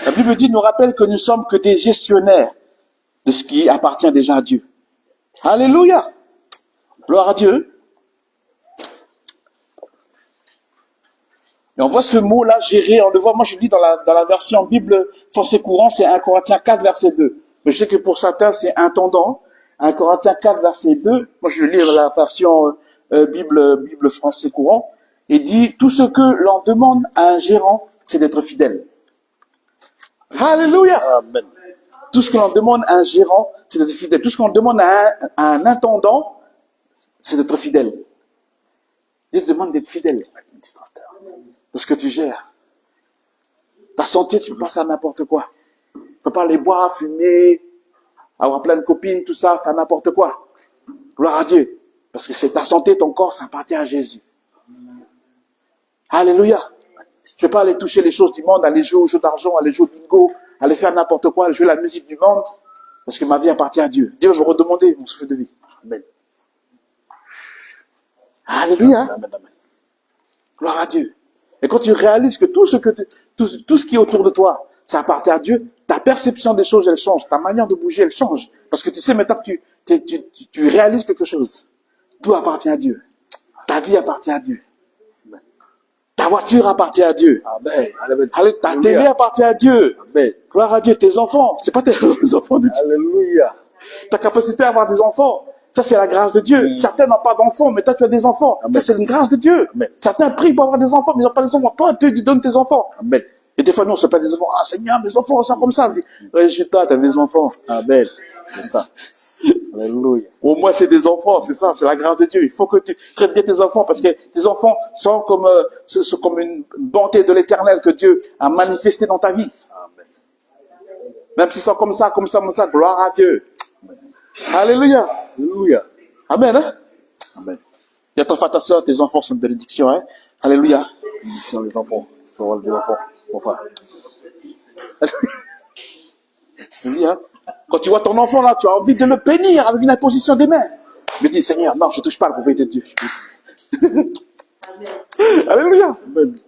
La Bible nous rappelle que nous sommes que des gestionnaires de ce qui appartient déjà à Dieu. Alléluia. Gloire à Dieu. Et on voit ce mot-là, gérer, on le voit, moi je lis dans la version Bible français courant, c'est 1 Corinthiens 4, verset 2. Mais je sais que pour certains, c'est intendant. 1 Corinthiens 4, verset 2. Moi je lis la version Bible français courant. Et dit, tout ce que l'on demande à un gérant, c'est d'être fidèle. Alléluia. Amen. Tout ce que l'on demande à un gérant, c'est d'être fidèle. Tout ce qu'on demande à un intendant, c'est d'être fidèle. Dieu te demande d'être fidèle, administrateur. Parce que tu gères. Ta santé, tu peux pas faire n'importe quoi. Tu peux pas aller boire, fumer, avoir plein de copines, tout ça, faire n'importe quoi. Gloire à Dieu. Parce que c'est ta santé, ton corps, ça appartient à Jésus. Alléluia. Tu peux pas aller toucher les choses du monde, aller jouer aux jeux d'argent, aller jouer au bingo, aller faire n'importe quoi, aller jouer la musique du monde. Parce que ma vie appartient à Dieu. Dieu va vous redemander mon souffle de vie. Amen. Alléluia. Amen, amen. Gloire à Dieu. Et quand tu réalises que tout ce qui est autour de toi, ça appartient à Dieu, ta perception des choses, elle change. Ta manière de bouger, elle change. Parce que tu sais maintenant que tu réalises quelque chose. Tout appartient à Dieu. Ta vie appartient à Dieu. Ta voiture appartient à Dieu. Amen. Ta télé appartient à Dieu. Amen. Gloire à Dieu. Tes enfants, c'est pas tes enfants de Dieu. Alléluia. Ta capacité à avoir des enfants, ça c'est la grâce de Dieu. Oui. Certains n'ont pas d'enfants, mais toi tu as des enfants. Amen. Ça c'est une grâce de Dieu. Amen. Certains prient pour avoir des enfants, mais ils n'ont pas des enfants. Toi, Dieu lui donne tes enfants. Amen. Et des fois, nous, on se plaint des enfants. Ah Seigneur, mes enfants sont comme ça. Résultat, tu as des enfants. Amen. C'est ça. Alléluia. Au moins, c'est des enfants, c'est ça, c'est la grâce de Dieu. Il faut que tu traites bien tes enfants, parce que tes enfants sont comme une bonté de l'Éternel que Dieu a manifestée dans ta vie. Amen. Même s'ils sont comme ça, gloire à Dieu. Amen. Alléluia. Alléluia. Amen, hein? Amen. Il y a ton frère, ta soeur, tes enfants sont une bénédiction, hein? Alléluia. Bénédiction les enfants. Il faut avoir des enfants, mon frère. Alléluia. Je te dis, hein? Quand tu vois ton enfant là, tu as envie de le bénir avec une imposition des mains. Mais dis, Seigneur, non, je ne touche pas la propriété de Dieu. Alléluia. Amen.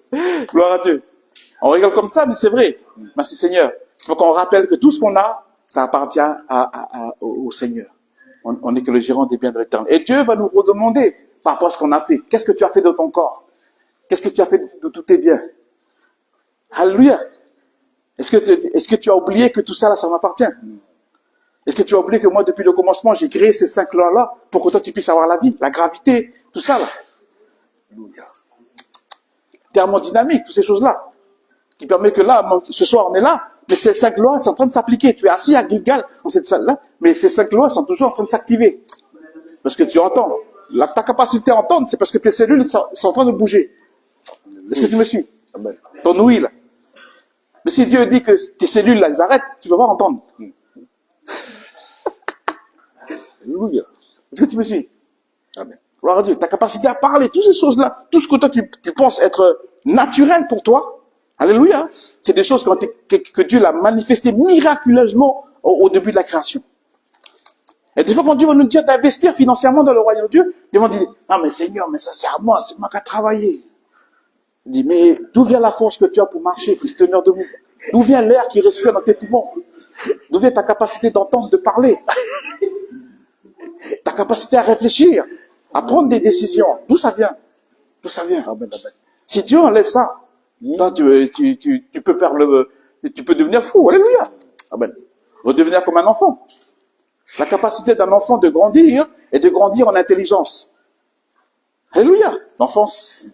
Gloire à Dieu. On rigole comme ça, mais c'est vrai. Merci Seigneur. Il faut qu'on rappelle que tout ce qu'on a, ça appartient au Seigneur. On n'est que le gérant des biens de l'éternel. Et Dieu va nous redemander par rapport à ce qu'on a fait. Qu'est-ce que tu as fait de ton corps? Qu'est-ce que tu as fait de tous tes biens? Alléluia. Est-ce que tu as oublié que tout ça, là, ça m'appartient? Est-ce que tu as oublié que moi, depuis le commencement, j'ai créé ces 5 lois-là pour que toi, tu puisses avoir la vie, la gravité, tout ça, là. Thermodynamique, toutes ces choses-là. Qui permet que là, ce soir, on est là, mais ces 5 lois sont en train de s'appliquer. Tu es assis à Gilgal, dans cette salle-là, mais ces 5 lois sont toujours en train de s'activer. Parce que tu entends. Ta capacité à entendre, c'est parce que tes cellules sont en train de bouger. Est-ce que tu me suis? Ton ouïe, là. Mais si Dieu dit que tes cellules, là, elles arrêtent, tu ne vas pas entendre. Alléluia. Est-ce que tu me suis? Amen. Gloire à Dieu. Ta capacité à parler, toutes ces choses-là, tout ce que toi, tu penses être naturel pour toi, alléluia, c'est des choses que Dieu l'a manifesté miraculeusement au début de la création. Et des fois, quand Dieu va nous dire d'investir financièrement dans le royaume de Dieu, ils vont dire, ah, mais Seigneur, mais ça c'est à moi, c'est moi qui ai travaillé. Il dit, mais d'où vient la force que tu as pour marcher, pour te tenir debout? D'où vient l'air qui respire dans tes poumons? D'où vient ta capacité d'entendre, de parler? Ta capacité à réfléchir, à prendre des décisions. D'où ça vient? D'où ça vient? Amen, amen. Si Dieu enlève ça, toi, tu peux perdre tu peux devenir fou. Alléluia. Amen. Redevenir comme un enfant. La capacité d'un enfant de grandir et de grandir en intelligence. Alléluia. L'enfance,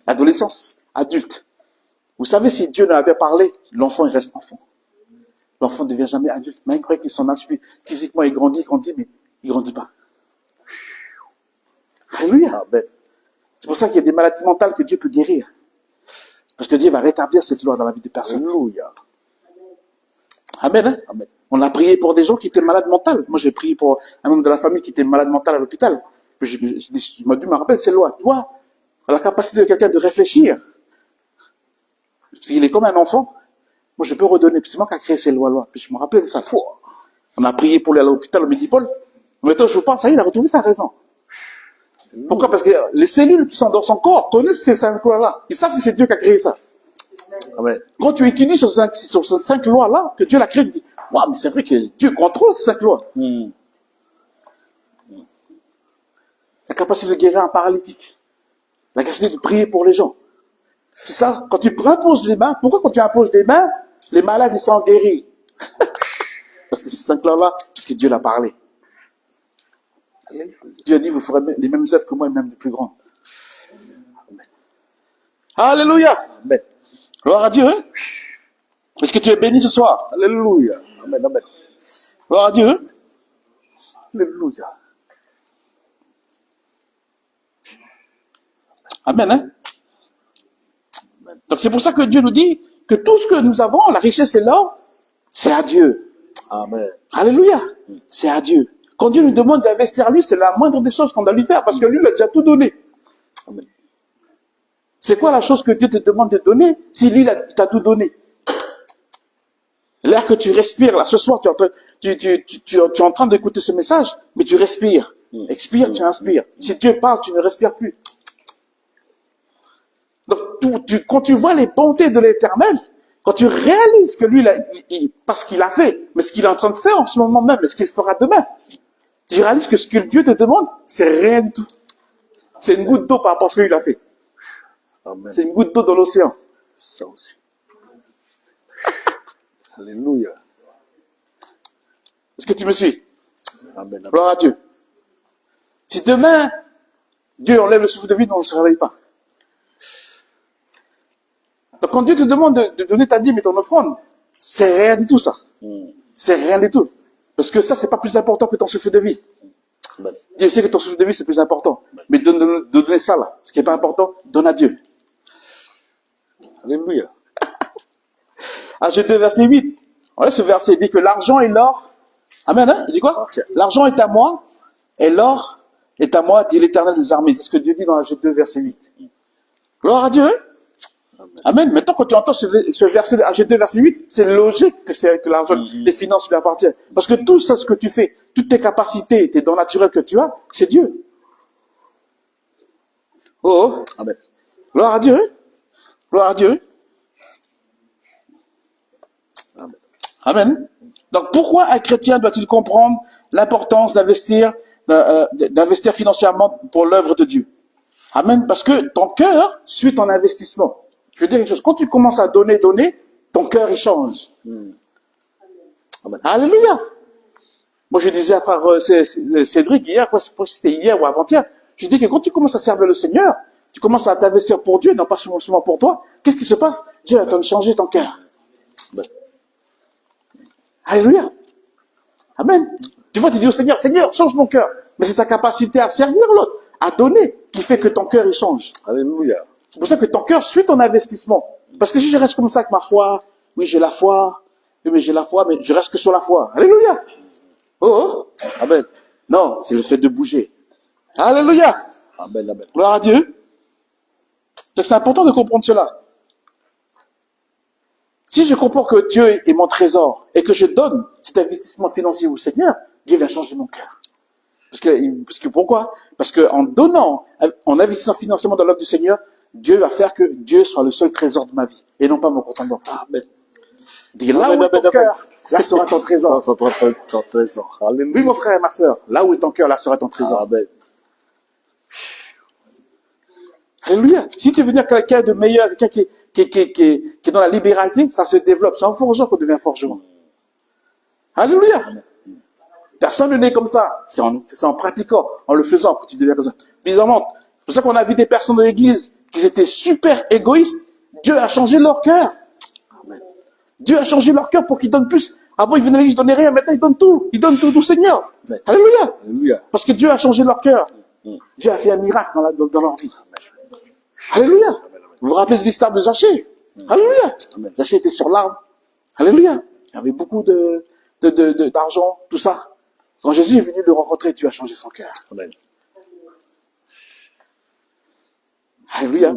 l'adolescence, adulte. Vous savez, si Dieu n'avait parlé, l'enfant, il reste enfant. L'enfant ne devient jamais adulte. Même après que son âge physiquement, il grandit, mais il grandit pas. Alléluia. C'est pour ça qu'il y a des maladies mentales que Dieu peut guérir. Parce que Dieu va rétablir cette loi dans la vie des personnes. Alléluia. Amen, hein? Amen. On a prié pour des gens qui étaient malades mentales. Moi, j'ai prié pour un membre de la famille qui était malade mental à l'hôpital. Je m'a dû me rappeler ces lois. Toi, la capacité de quelqu'un de réfléchir. Parce qu'il est comme un enfant. Moi, je peux redonner. Puis c'est moi qui ai créé ces lois-là. Puis je me rappelle de ça. On a prié pour lui à l'hôpital, au Midi-Paul. Maintenant, je vous parle, ça y est, il a retrouvé sa raison. Pourquoi? Parce que les cellules qui sont dans son corps connaissent ces 5 lois-là. Ils savent que c'est Dieu qui a créé ça. Amen. Quand tu étudies sur ces 5 lois-là, que Dieu l'a créé, tu dis, waouh, mais c'est vrai que Dieu contrôle ces 5 lois. La capacité de guérir un paralytique. La capacité de prier pour les gens. C'est ça. Quand tu imposes les mains, pourquoi quand tu imposes les mains, les malades, ils sont guéris? Parce que ces 5 lois-là, parce que Dieu l'a parlé. Dieu a dit, vous ferez les mêmes œuvres que moi et même les plus grandes. Amen. Alléluia. Amen. Gloire à Dieu. Hein? Est-ce que tu es béni ce soir? Alléluia. Amen, amen. Gloire à Dieu. Hein? Alléluia. Amen. Hein? Donc c'est pour ça que Dieu nous dit que tout ce que nous avons, la richesse et l'or, c'est à Dieu. Amen. Alléluia. C'est à Dieu. Quand Dieu nous demande d'investir à lui, c'est la moindre des choses qu'on doit lui faire, parce que lui, il a déjà tout donné. Amen. C'est quoi la chose que Dieu te demande de donner, si lui, il t'a tout donné? L'air que tu respires, là, ce soir, tu es en train d'écouter ce message, mais tu respires. Expire, tu inspires. Si Dieu parle, tu ne respires plus. Donc, quand tu vois les bontés de l'Éternel, quand tu réalises que lui, parce qu'il a fait, mais ce qu'il est en train de faire en ce moment même, et ce qu'il fera demain, tu réalises que ce que Dieu te demande, c'est rien du tout. C'est une goutte d'eau par rapport à ce qu'il a fait. Amen. C'est une goutte d'eau dans l'océan. Ça aussi. Alléluia. Est-ce que tu me suis? Amen. Gloire à Dieu. Si demain, Dieu enlève le souffle de vie, on ne se réveille pas. Donc quand Dieu te demande de donner ta dîme et ton offrande, c'est rien du tout ça. C'est rien du tout. Parce que ça, c'est pas plus important que ton souffle de vie. Dieu sait que ton souffle de vie, c'est plus important. Mais de donner ça là, ce qui n'est pas important, donne à Dieu. Alléluia. Ag 2, verset 8. Ce verset il dit que l'argent et l'or. Amen, hein? Il dit quoi? L'argent est à moi, et l'or est à moi, dit l'Éternel des armées. C'est ce que Dieu dit dans Ag 2, verset 8. Gloire à Dieu, hein? Amen. Maintenant, quand tu entends ce verset de Ag 2, verset 8, c'est logique que l'argent, les finances lui appartiennent. Parce que tout ça, ce que tu fais, toutes tes capacités, tes dons naturels que tu as, c'est Dieu. Oh, amen. Gloire à Dieu. Gloire à Dieu. Amen. Donc pourquoi un chrétien doit-il comprendre l'importance d'investir financièrement pour l'œuvre de Dieu? Amen. Parce que ton cœur suit ton investissement. Je veux dire quelque chose. Quand tu commences à donner, ton cœur il change. Amen. Alléluia. Moi je disais à frère Cédric hier, c'était hier ou avant-hier, je dis que quand tu commences à servir le Seigneur, tu commences à t'investir pour Dieu, non pas seulement pour toi, qu'est-ce qui se passe? Dieu va te changer ton cœur. Alléluia. Amen. Tu vois, tu dis au Seigneur, Seigneur, change mon cœur. Mais c'est ta capacité à servir l'autre, à donner, qui fait que ton cœur, il change. Alléluia. C'est pour ça que ton cœur suit ton investissement. Parce que si je reste comme ça avec ma foi, oui, j'ai la foi, oui, mais j'ai la foi, mais je reste que sur la foi. Alléluia. Oh. Amen. Non, c'est le fait de bouger. Alléluia. Amen, amen. Gloire à Dieu. Donc c'est important de comprendre cela. Si je comprends que Dieu est mon trésor et que je donne cet investissement financier au Seigneur, Dieu va changer mon cœur. Parce que pourquoi? Parce que en donnant, en investissant financièrement dans l'œuvre du Seigneur, Dieu va faire que Dieu soit le seul trésor de ma vie et non pas mon compte en banque. Amen. Dis là où est ton cœur, là sera ton trésor. Ça sera ton trésor. Alléluia. Oui, mon frère et ma sœur, là où est ton cœur, là sera ton trésor. Amen. Alléluia. Si tu veux devenir quelqu'un de meilleur, quelqu'un qui est dans la libéralité, ça se développe. C'est en forgeant qu'on devient forgeron. Alléluia. Personne ne naît comme ça. C'est en pratiquant, en le faisant que tu deviens comme ça. Bizarrement, c'est pour ça qu'on a vu des personnes de l'église qui étaient super égoïstes. Dieu a changé leur cœur. Dieu a changé leur cœur pour qu'ils donnent plus. Avant, ils venaient à l'église, ils donnaient rien. Maintenant, ils donnent tout. Ils donnent tout au Seigneur. Alléluia. Alléluia. Parce que Dieu a changé leur cœur. Dieu a fait un miracle dans leur vie. Alléluia. Vous vous rappelez de l'histoire de Zachée? Alléluia. Zachée était sur l'arbre. Alléluia. Il y avait beaucoup d'argent, tout ça. Quand Jésus est venu le rencontrer, Dieu a changé son cœur. Amen. Alléluia.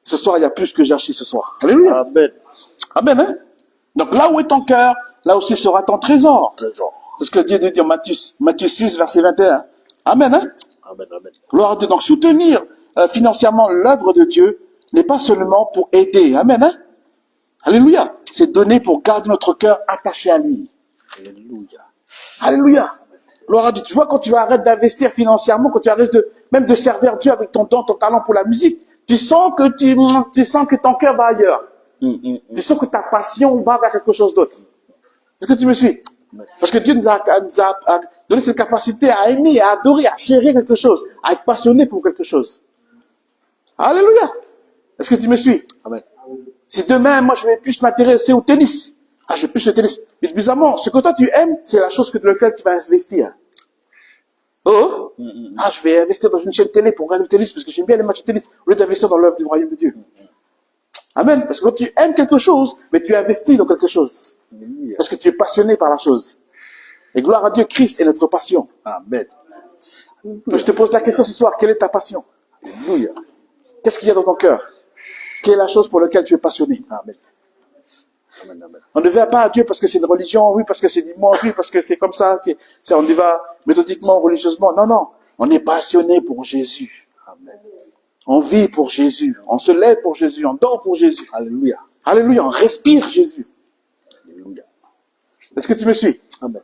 Ce soir, il y a plus que Zachée ce soir. Alléluia. Amen. Amen, hein? Donc là où est ton cœur, là aussi sera ton trésor. Trésor. C'est ce que Dieu dit en Matthieu 6, verset 21. Amen, hein? Amen, amen. Gloire à Dieu. Donc soutenir financièrement l'œuvre de Dieu n'est pas seulement pour aider. Amen, hein? Alléluia. C'est donner pour garder notre cœur attaché à lui. Alléluia. Alléluia. Gloire à Dieu. Tu vois, quand tu arrêtes d'investir financièrement, quand tu arrêtes même de servir Dieu avec ton don, ton talent pour la musique, tu sens que ton cœur va ailleurs. Tu sens que ta passion va vers quelque chose d'autre. Est-ce que tu me suis? Parce que Dieu nous a donné cette capacité à aimer, à adorer, à chérir quelque chose, à être passionné pour quelque chose. Alléluia. Est-ce que tu me suis? Amen. Si demain, moi, je vais plus m'intéresser au tennis. Je vais plus le tennis. Mais bizarrement, ce que toi, tu aimes, c'est la chose dans laquelle tu vas investir. Oh? Je vais investir dans une chaîne télé pour regarder le tennis, parce que j'aime bien les matchs de tennis, au lieu d'investir dans l'œuvre du royaume de Dieu. Amen. Parce que quand tu aimes quelque chose, mais tu investis dans quelque chose. Parce que tu es passionné par la chose. Et gloire à Dieu, Christ est notre passion. Amen. Je te pose la question ce soir, quelle est ta passion? Alléluia. Qu'est-ce qu'il y a dans ton cœur? Quelle est la chose pour laquelle tu es passionné? Amen. Amen, amen. On ne vient pas à Dieu parce que c'est une religion, oui, parce que c'est dimanche, oui, parce que c'est comme ça, on y va méthodiquement, religieusement. Non, non. On est passionné pour Jésus. Amen. On vit pour Jésus. On se lève pour Jésus. On dort pour Jésus. Alléluia. Alléluia. On respire Jésus. Alléluia. Est-ce que tu me suis? Amen.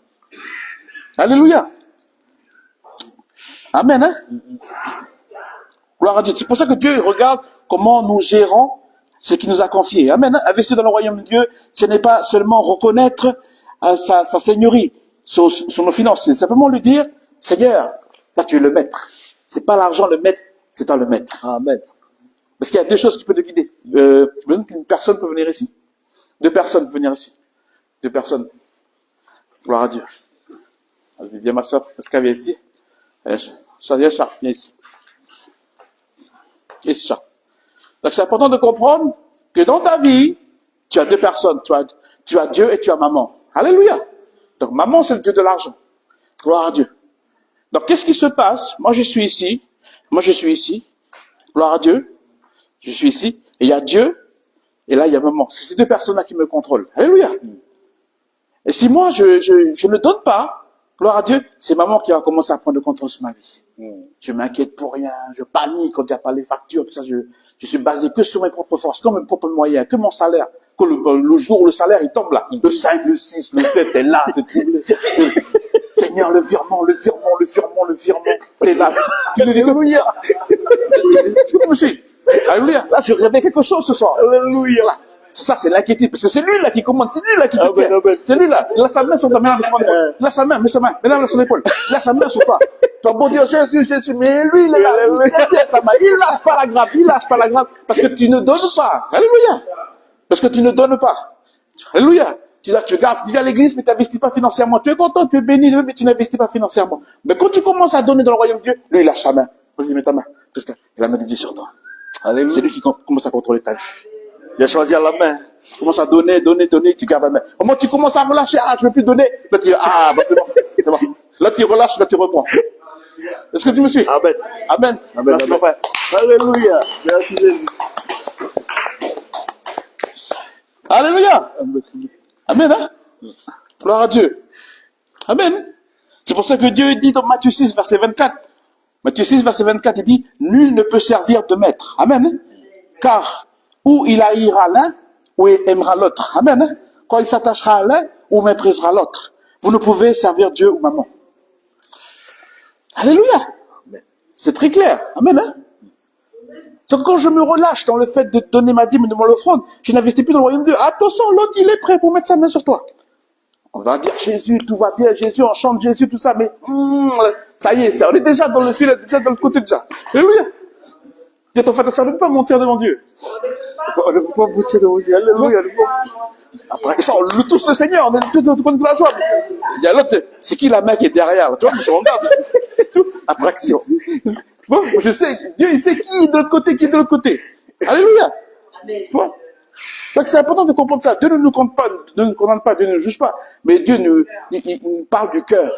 Alléluia. Amen, hein? Gloire à Dieu. C'est pour ça que Dieu regarde comment nous gérons ce qu'il nous a confié. Amen. Hein? Investir dans le royaume de Dieu, ce n'est pas seulement reconnaître sa seigneurie sur nos finances. C'est simplement lui dire, Seigneur, là tu es le maître. C'est pas l'argent le maître, c'est toi le maître. Amen. Parce qu'il y a deux choses qui peuvent te guider. Besoin qu'une personne peut venir ici. Deux personnes peuvent venir ici. Deux personnes. Gloire à Dieu. Vas-y, viens ma soeur, parce qu'elle vient ici. Viens, Charles, viens ici. Ici, Charles. Donc c'est important de comprendre que dans ta vie, tu as deux personnes. Tu as Dieu et tu as maman. Alléluia. Donc maman, c'est le Dieu de l'argent. Gloire à Dieu. Donc qu'est-ce qui se passe? Moi, je suis ici. Moi, je suis ici. Gloire à Dieu. Je suis ici. Et il y a Dieu. Et là, il y a maman. C'est ces deux personnes-là qui me contrôlent. Alléluia. Et si moi, je ne donne pas, gloire à Dieu, c'est maman qui va commencer à prendre le contrôle sur ma vie. Je m'inquiète pour rien. Je panique quand il n'y a pas les factures, tout ça. Je suis basé que sur mes propres forces, que mes propres moyens, que mon salaire. que le jour où le salaire, il tombe là. Le 5, le 6, le 7, t'es là, t'es troublé. Seigneur, le virement, le virement, le virement, le virement. T'es là. Tu le dis, alléluia. Tu me suis. Alléluia. Là, je rêvais quelque chose ce soir. Alléluia. Là. Ça, c'est l'inquiétude. Parce que c'est lui là qui commande. C'est lui là qui te tient. C'est lui là. Il a sa main sur ta main. Il a sa main, mets sa main. Mets-la sur l'épaule. Il a sa main sur toi. Tu vas beau dire Jésus, Jésus. Mais lui, il est là. Il a sa main. Il lâche pas la grappe. Il lâche pas la grappe. Parce que tu ne donnes pas. Alléluia. Parce que tu ne donnes pas. Alléluia. Tu gardes déjà à l'église, mais tu n'investis pas financièrement. Tu es content, tu es béni, mais tu n'investis pas financièrement. Mais quand tu commences à donner dans le royaume de Dieu, lui, il lâche sa main. Vas-y, mets ta main. Parce qu'il a la main de Dieu sur toi. Alléluia. C'est lui qui commence à contrôler ta vie. Il a choisi à la main. Tu commences à donner, tu gardes la main. Au moment où tu commences à relâcher, ah, je ne veux plus donner. Là, tu dis, ah, bah, c'est bon. C'est bon. Là, tu relâches, là, tu reprends. Est-ce que tu me suis? Amen. Amen. Amen. Merci, mon frère. Alléluia. Merci Jésus. Alléluia. Amen, hein? Gloire à Dieu. Amen. C'est pour ça que Dieu dit dans Matthieu 6, verset 24. Matthieu 6, verset 24, il dit, nul ne peut servir de maître. Amen. Car, ou il haïra l'un, ou il aimera l'autre. Amen. Quand il s'attachera à l'un, ou méprisera l'autre. Vous ne pouvez servir Dieu ou maman. Alléluia. C'est très clair. Amen, hein? C'est que quand je me relâche dans le fait de donner ma dîme et de mon offrande, je n'investis plus dans le royaume de Dieu. Attention, l'autre, il est prêt pour mettre sa main sur toi. On va dire Jésus, tout va bien, Jésus, on chante Jésus, tout ça, mais ça y est, on est déjà dans le fil, déjà dans le côté déjà. Alléluia. Dieu, ton frère, ça ne peut pas mentir devant Dieu. On ne peut pas mentir devant Dieu. Alléluia. Après ça, on le touche le Seigneur, on est tout de la joie. Il y a l'autre, c'est qui la main qui est derrière, là, tu vois, je regarde. Attraction. Bon, je sais, Dieu, il sait qui est de l'autre côté, qui est de l'autre côté. Alléluia. Tu vois? Donc c'est important de comprendre ça. Dieu ne nous condamne pas, Dieu ne nous juge pas. Mais Dieu il nous parle du cœur.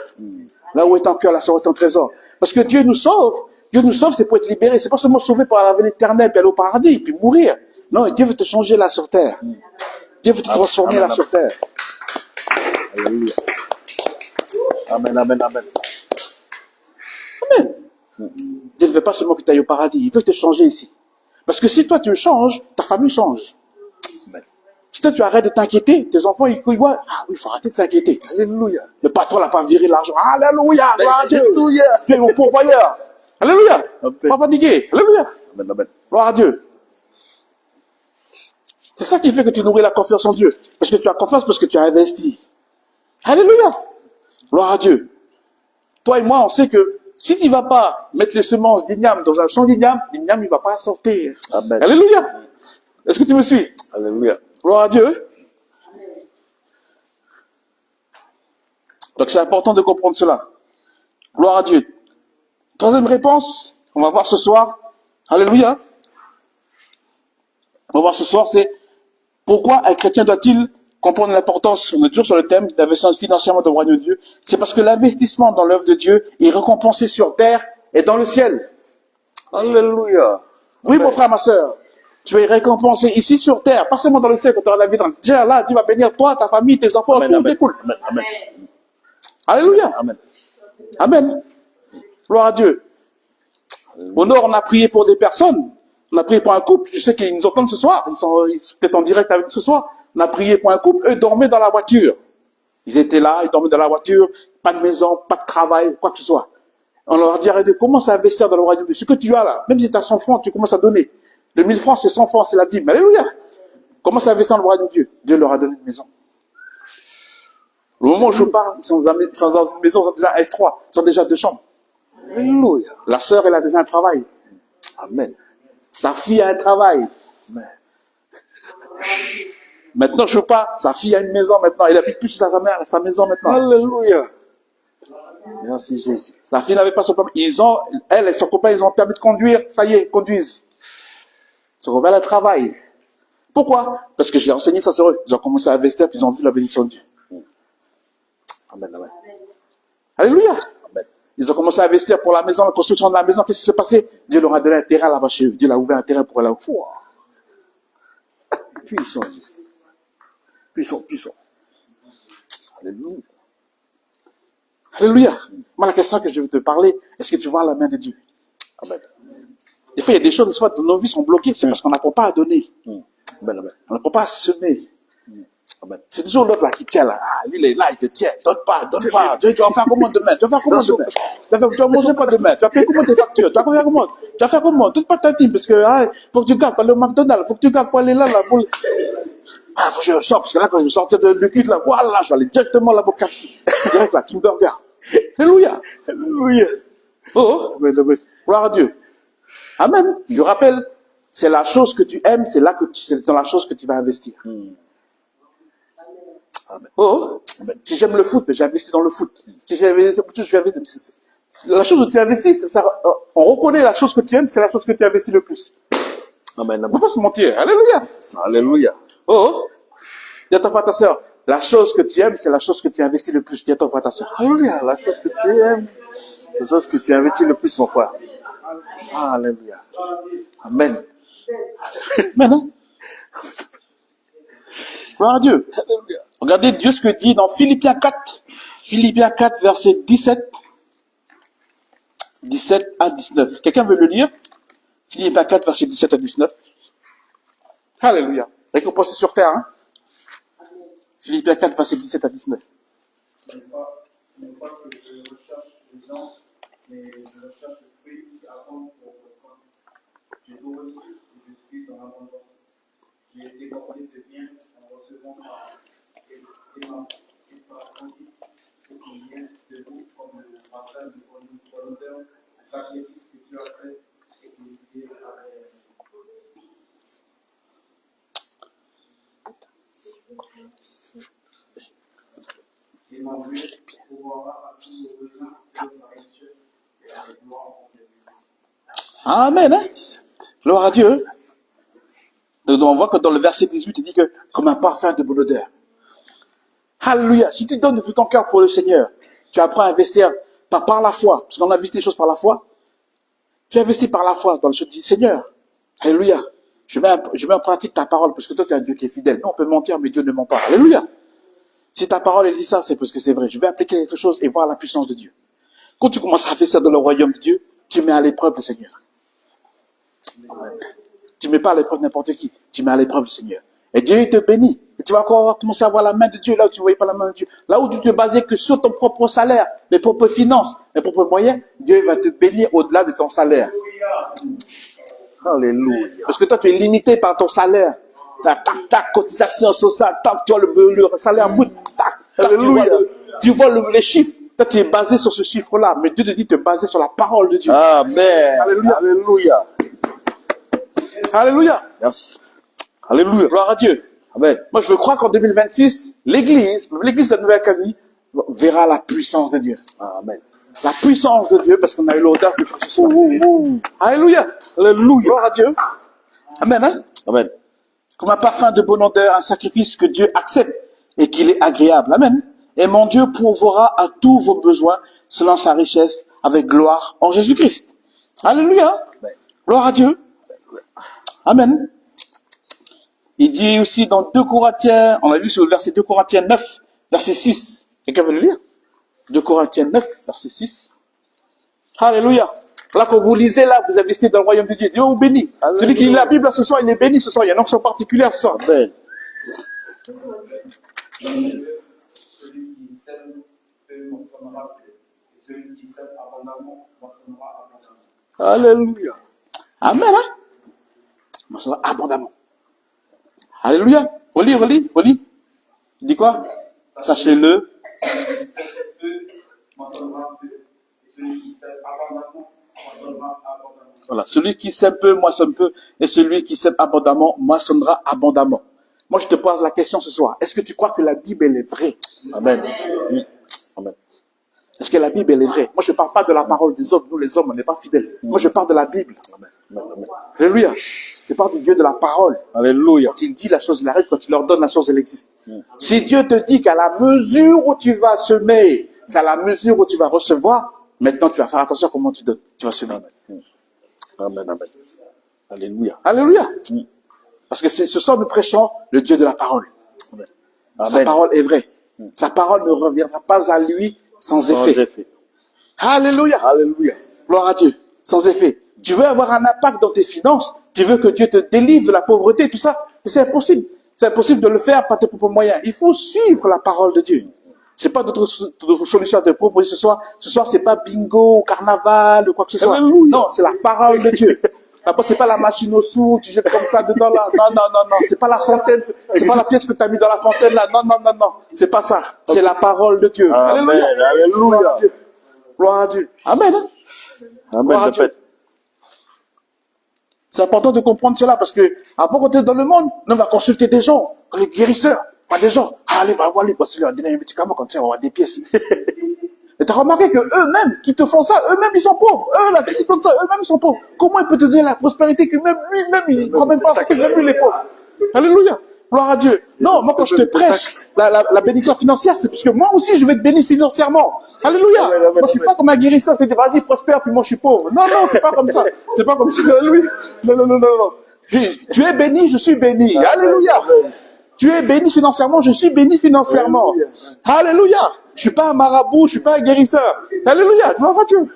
Là où est un cœur, là sera un trésor. Parce que Dieu nous sauve. Dieu nous sauve, c'est pour être libéré. C'est pas seulement sauver pour aller à l'éternel, puis aller au paradis, puis mourir. Non, Dieu veut te changer là sur terre. Dieu veut te transformer là sur terre. Alléluia. Amen, amen, amen. Amen. Dieu ne veut pas seulement que tu ailles au paradis, il veut te changer ici. Parce que si toi tu changes, ta famille change. Amen. Si toi tu arrêtes de t'inquiéter, tes enfants ils voient, ah oui, il faut arrêter de s'inquiéter. Alléluia. Le patron n'a pas viré l'argent. Alléluia, gloire à Dieu. Alléluia. Tu es mon pourvoyeur. Alléluia. Amen. Pas fatigué. Alléluia. Amen, amen. Gloire à Dieu. C'est ça qui fait que tu nourris la confiance en Dieu. Parce que tu as confiance parce que tu as investi. Alléluia. Gloire à Dieu. Toi et moi, on sait que si tu ne vas pas mettre les semences d'igname dans un champ d'igname, l'igname ne va pas sortir. Amen. Alléluia. Est-ce que tu me suis? Alléluia. Gloire à Dieu. Donc c'est important de comprendre cela. Gloire à Dieu. Troisième réponse, on va voir ce soir. Alléluia. On va voir ce soir, c'est pourquoi un chrétien doit-il comprendre l'importance, on est toujours sur le thème d'investissement financièrement dans le royaume de Dieu. C'est parce que l'investissement dans l'œuvre de Dieu est récompensé sur terre et dans le ciel. Alléluia. Oui, mon frère, ma sœur. Tu es récompensé ici sur terre, pas seulement dans le ciel quand tu auras la vie dans le ciel. Là, Dieu va bénir toi, ta famille, tes enfants, Amen, tout amen. découle. Amen, amen. Alléluia. Amen. Amen. Gloire à Dieu. Au nord, on a prié pour des personnes. On a prié pour un couple. Je sais qu'ils nous entendent ce soir. Ils sont peut-être en direct avec nous ce soir. On a prié pour un couple. Eux dormaient dans la voiture. Ils étaient là, ils dormaient dans la voiture. Pas de maison, pas de travail, quoi que ce soit. On leur a dit, arrête, commence à investir dans le royaume de Dieu. Ce que tu as là, même si tu as 100 francs, tu commences à donner. Le 1000 francs, c'est 100 francs, c'est la dîme. Alléluia. Commence à investir dans le royaume de Dieu. Dieu leur a donné une maison. Au moment où je parle, ils sont dans une maison, ils ont déjà un F3. Ils ont déjà 2 chambres. Alléluia. La sœur, elle a déjà un travail. Amen. Sa fille a un travail. Amen. Maintenant, je pas. Sa fille a une maison maintenant. Elle habite plus chez sa mère, sa maison maintenant. Alléluia. Merci Jésus. Sa fille n'avait pas son permis. Elle et son copain, ils ont permis de conduire. Ça y est, ils conduisent. Son copain, elle travaille. Pourquoi? Parce que j'ai enseigné ça sur eux. Ils ont commencé à investir, puis ils ont vu la bénédiction de Dieu. Amen, amen. Alléluia. Amen. Ils ont commencé à investir pour la maison, la construction de la maison. Qu'est-ce qui s'est passé? Dieu leur a donné un terrain là-bas chez eux. Dieu leur a ouvert un terrain pour aller au four. Puissant, Jésus. Puissant, puissant. Alléluia. Alléluia. Moi, la question que je veux te parler, est-ce que tu vois la main de Dieu? Amen. Des fois, il y a des choses, des fois, dans nos vies sont bloquées, c'est parce qu'on n'apprend pas à donner. Amen, amen. On ne peut pas semer. Amen. C'est toujours l'autre là qui tient là. Ah, lui, il est là, il te tient. Donne pas, donne pas. Tu vas faire comment demain? Tu vas faire comment demain? Tu vas manger pas demain? Tu vas payer comment tes factures? Tu vas faire comment? Tu vas faire comment? Donne pas ta dîme parce que, faut que tu gardes pour aller au McDonald's. Faut que tu gardes pour aller là, faut que je sorte parce que là, quand je sortais de cuite là, voilà, je vais aller directement là pour café. Direct là, King Burger. Alléluia. Alléluia. Oh, Amen, amen. gloire à Dieu. Amen. Je rappelle, c'est la chose que tu aimes, c'est dans la chose que tu vas investir. Amen. Oh, si j'aime le foot, mais j'investis dans le foot. Si j'investis, je vais investir. La chose où tu investis, c'est ça, on reconnaît la chose que tu aimes, c'est la chose que tu investis le plus. Amen, On ne peut amen. pas se mentir. Alléluia. Alléluia. Oh, dis à ton frère, ta sœur, la chose que tu aimes, c'est la chose que tu investis le plus. Dis à ton frère, ta sœur. Alléluia. La chose que tu aimes, c'est la chose que tu investis le plus, mon frère. Alléluia. Amen. Maintenant. Gloire à Dieu. Alléluia. Regardez Dieu ce que dit dans Philippiens 4. Philippiens 4, verset 17. 17 à 19. Quelqu'un veut le lire? Philippiens 4, verset 17 à 19. Alléluia. Récompensé sur terre, hein? Philippiens 4, verset 17 à 19. Ce n'est pas que je recherche les gens, mais je recherche le fruit qui attend pour reprendre. J'ai tout reçu et je suis dans l'abondance. J'ai été bordé de bien en recevant et par conduite ce qui vient de vous comme le partage de volontaire, un sacrifice que tu as fait et décidé à réaliser. Et mon Dieu pourra à tous vos besoins sur sa richesse et à la gloire en Jésus. Amen, hein? Gloire à Dieu. Donc, on voit que dans le verset 18, il dit que, comme un parfum de bonne odeur. Alléluia. Si tu donnes de tout ton cœur pour le Seigneur, tu apprends à investir par la foi. Parce qu'on investit les choses par la foi. Tu investis par la foi dans le choses du Seigneur. Alléluia. Je mets en pratique ta parole parce que toi, tu es un Dieu qui est fidèle. Nous, on peut mentir, mais Dieu ne ment pas. Alléluia. Si ta parole, elle dit ça, c'est parce que c'est vrai. Je vais appliquer quelque chose et voir la puissance de Dieu. Quand tu commences à faire ça dans le royaume de Dieu, tu mets à l'épreuve le Seigneur. Tu mets pas à l'épreuve n'importe qui. Tu mets à l'épreuve le Seigneur. Et Dieu, il te bénit. Et tu vas encore commencer à voir la main de Dieu là où tu ne voyais pas la main de Dieu. Là où tu te basais que sur ton propre salaire, les propres finances, les propres moyens, Dieu va te bénir au-delà de ton salaire. Alléluia. Parce que toi, tu es limité par ton salaire. Ta cotisation sociale, tac, tu vois le salaire brut, tac, Alléluia. tu vois les chiffres. Toi, tu es basé sur ce chiffre-là. Mais Dieu te dit de te baser sur la parole de Dieu. Amen. Alléluia. Alléluia. Alléluia. Merci. Alléluia. Gloire à Dieu. Amen. Moi, je crois qu'en 2026, l'église de la Nouvelle-Calédonie verra la puissance de Dieu. Amen. La puissance de Dieu, parce qu'on a eu l'audace de prêcher son nom. Alléluia. Alléluia. Gloire à Dieu. Amen, hein? Amen. Comme un parfum de bonne odeur, un sacrifice que Dieu accepte et qu'il est agréable. Amen. Et mon Dieu pourvoira à tous vos besoins selon sa richesse avec gloire en Jésus-Christ. Alléluia. Gloire à Dieu. Amen. Il dit aussi dans 2 Corinthiens, on a vu sur le verset 2 Corinthiens 9, verset 6. Quelqu'un veut le lire? 2 Corinthiens 9, verset 6. Alléluia. Là, quand vous lisez, là, vous investissez dans le royaume de Dieu. Dieu vous bénit. Alléluia. Celui qui lit la Bible, là, ce soir, il est béni ce soir. Il y a une onction particulière ce soir. Amen. Celui qui sème peu moissonnera peu, et celui qui sème abondamment moissonnera abondamment. Alléluia. Amen, hein? Moissonnera abondamment. Alléluia. Relis. Il dit quoi? Sachez-le. Celui qui sème peu moissonnera peu, et celui qui sème abondamment moissonnera abondamment. Voilà. Celui qui sème peu, moissonne peu. Et celui qui sème abondamment, moissonnera abondamment. Moi, je te pose la question ce soir. Est-ce que tu crois que la Bible, elle est vraie? Amen. Oui. Amen. Est-ce que la Bible, elle est vraie? Moi, je ne parle pas de la parole des hommes. Nous, les hommes, on n'est pas fidèles. Moi, je parle de la Bible. Amen. Amen. Alléluia. Je parle du Dieu de la parole. Alléluia. Quand il dit la chose, il arrive. Quand il leur donne la chose, elle existe. Si Dieu te dit qu'à la mesure où tu vas semer, c'est à la mesure où tu vas recevoir, maintenant, tu vas faire attention à comment tu donnes. Tu vas semer. Amen. Amen. Alléluia. Alléluia. Parce que ce soir, nous prêchons le Dieu de la parole. Amen. Sa parole est vraie. Sa parole ne reviendra pas à lui sans effet. Alléluia. Alléluia. Gloire à Dieu. Sans effet. Tu veux avoir un impact dans tes finances. Tu veux que Dieu te délivre de la pauvreté, tout ça. Mais c'est impossible. C'est impossible de le faire par tes propres moyens. Il faut suivre la parole de Dieu. J'ai pas d'autre solution à te proposer ce soir. Ce soir, c'est pas bingo, carnaval, ou quoi que ce soit. Alléluia. Non, c'est la parole de Dieu. Après, c'est pas la machine au sou, tu jettes comme ça dedans là. Non, non, non, non. C'est pas la fontaine, c'est pas la pièce que tu as mis dans la fontaine là. Non, non, non, non. C'est pas ça. C'est la parole de Dieu. Amen, Alléluia. alléluia. Gloire à Dieu. Gloire à Dieu. Amen. Hein? Amen, Gloire à Dieu. répète. C'est important de comprendre cela parce que avant qu'on était dans le monde, on va consulter des gens, les guérisseurs, pas des gens. Ah, allez, va voir les parce leur donner un médicament comme ça, on va avoir des pièces. Et t'as remarqué que eux-mêmes qui te font ça, eux-mêmes ils sont pauvres. Eux là qui te donnent ça, eux-mêmes ils sont pauvres. Comment il peut te donner la prospérité que même lui-même il ne croit même pas que même lui il est pauvre. Alléluia. Gloire à Dieu. Non, moi quand je te prêche la bénédiction financière, c'est parce que moi aussi je vais être béni financièrement. Alléluia. Moi je suis pas comme un guérisseur qui dit vas-y prospère puis moi je suis pauvre. Non, non, c'est pas comme ça. C'est pas comme ça. Alléluia. Non, non, non, non, non. Tu es béni, je suis béni. Alléluia. Tu es béni financièrement, je suis béni financièrement. Alléluia. Je suis pas un marabout, je suis pas un guérisseur. Alléluia. Gloire à Dieu.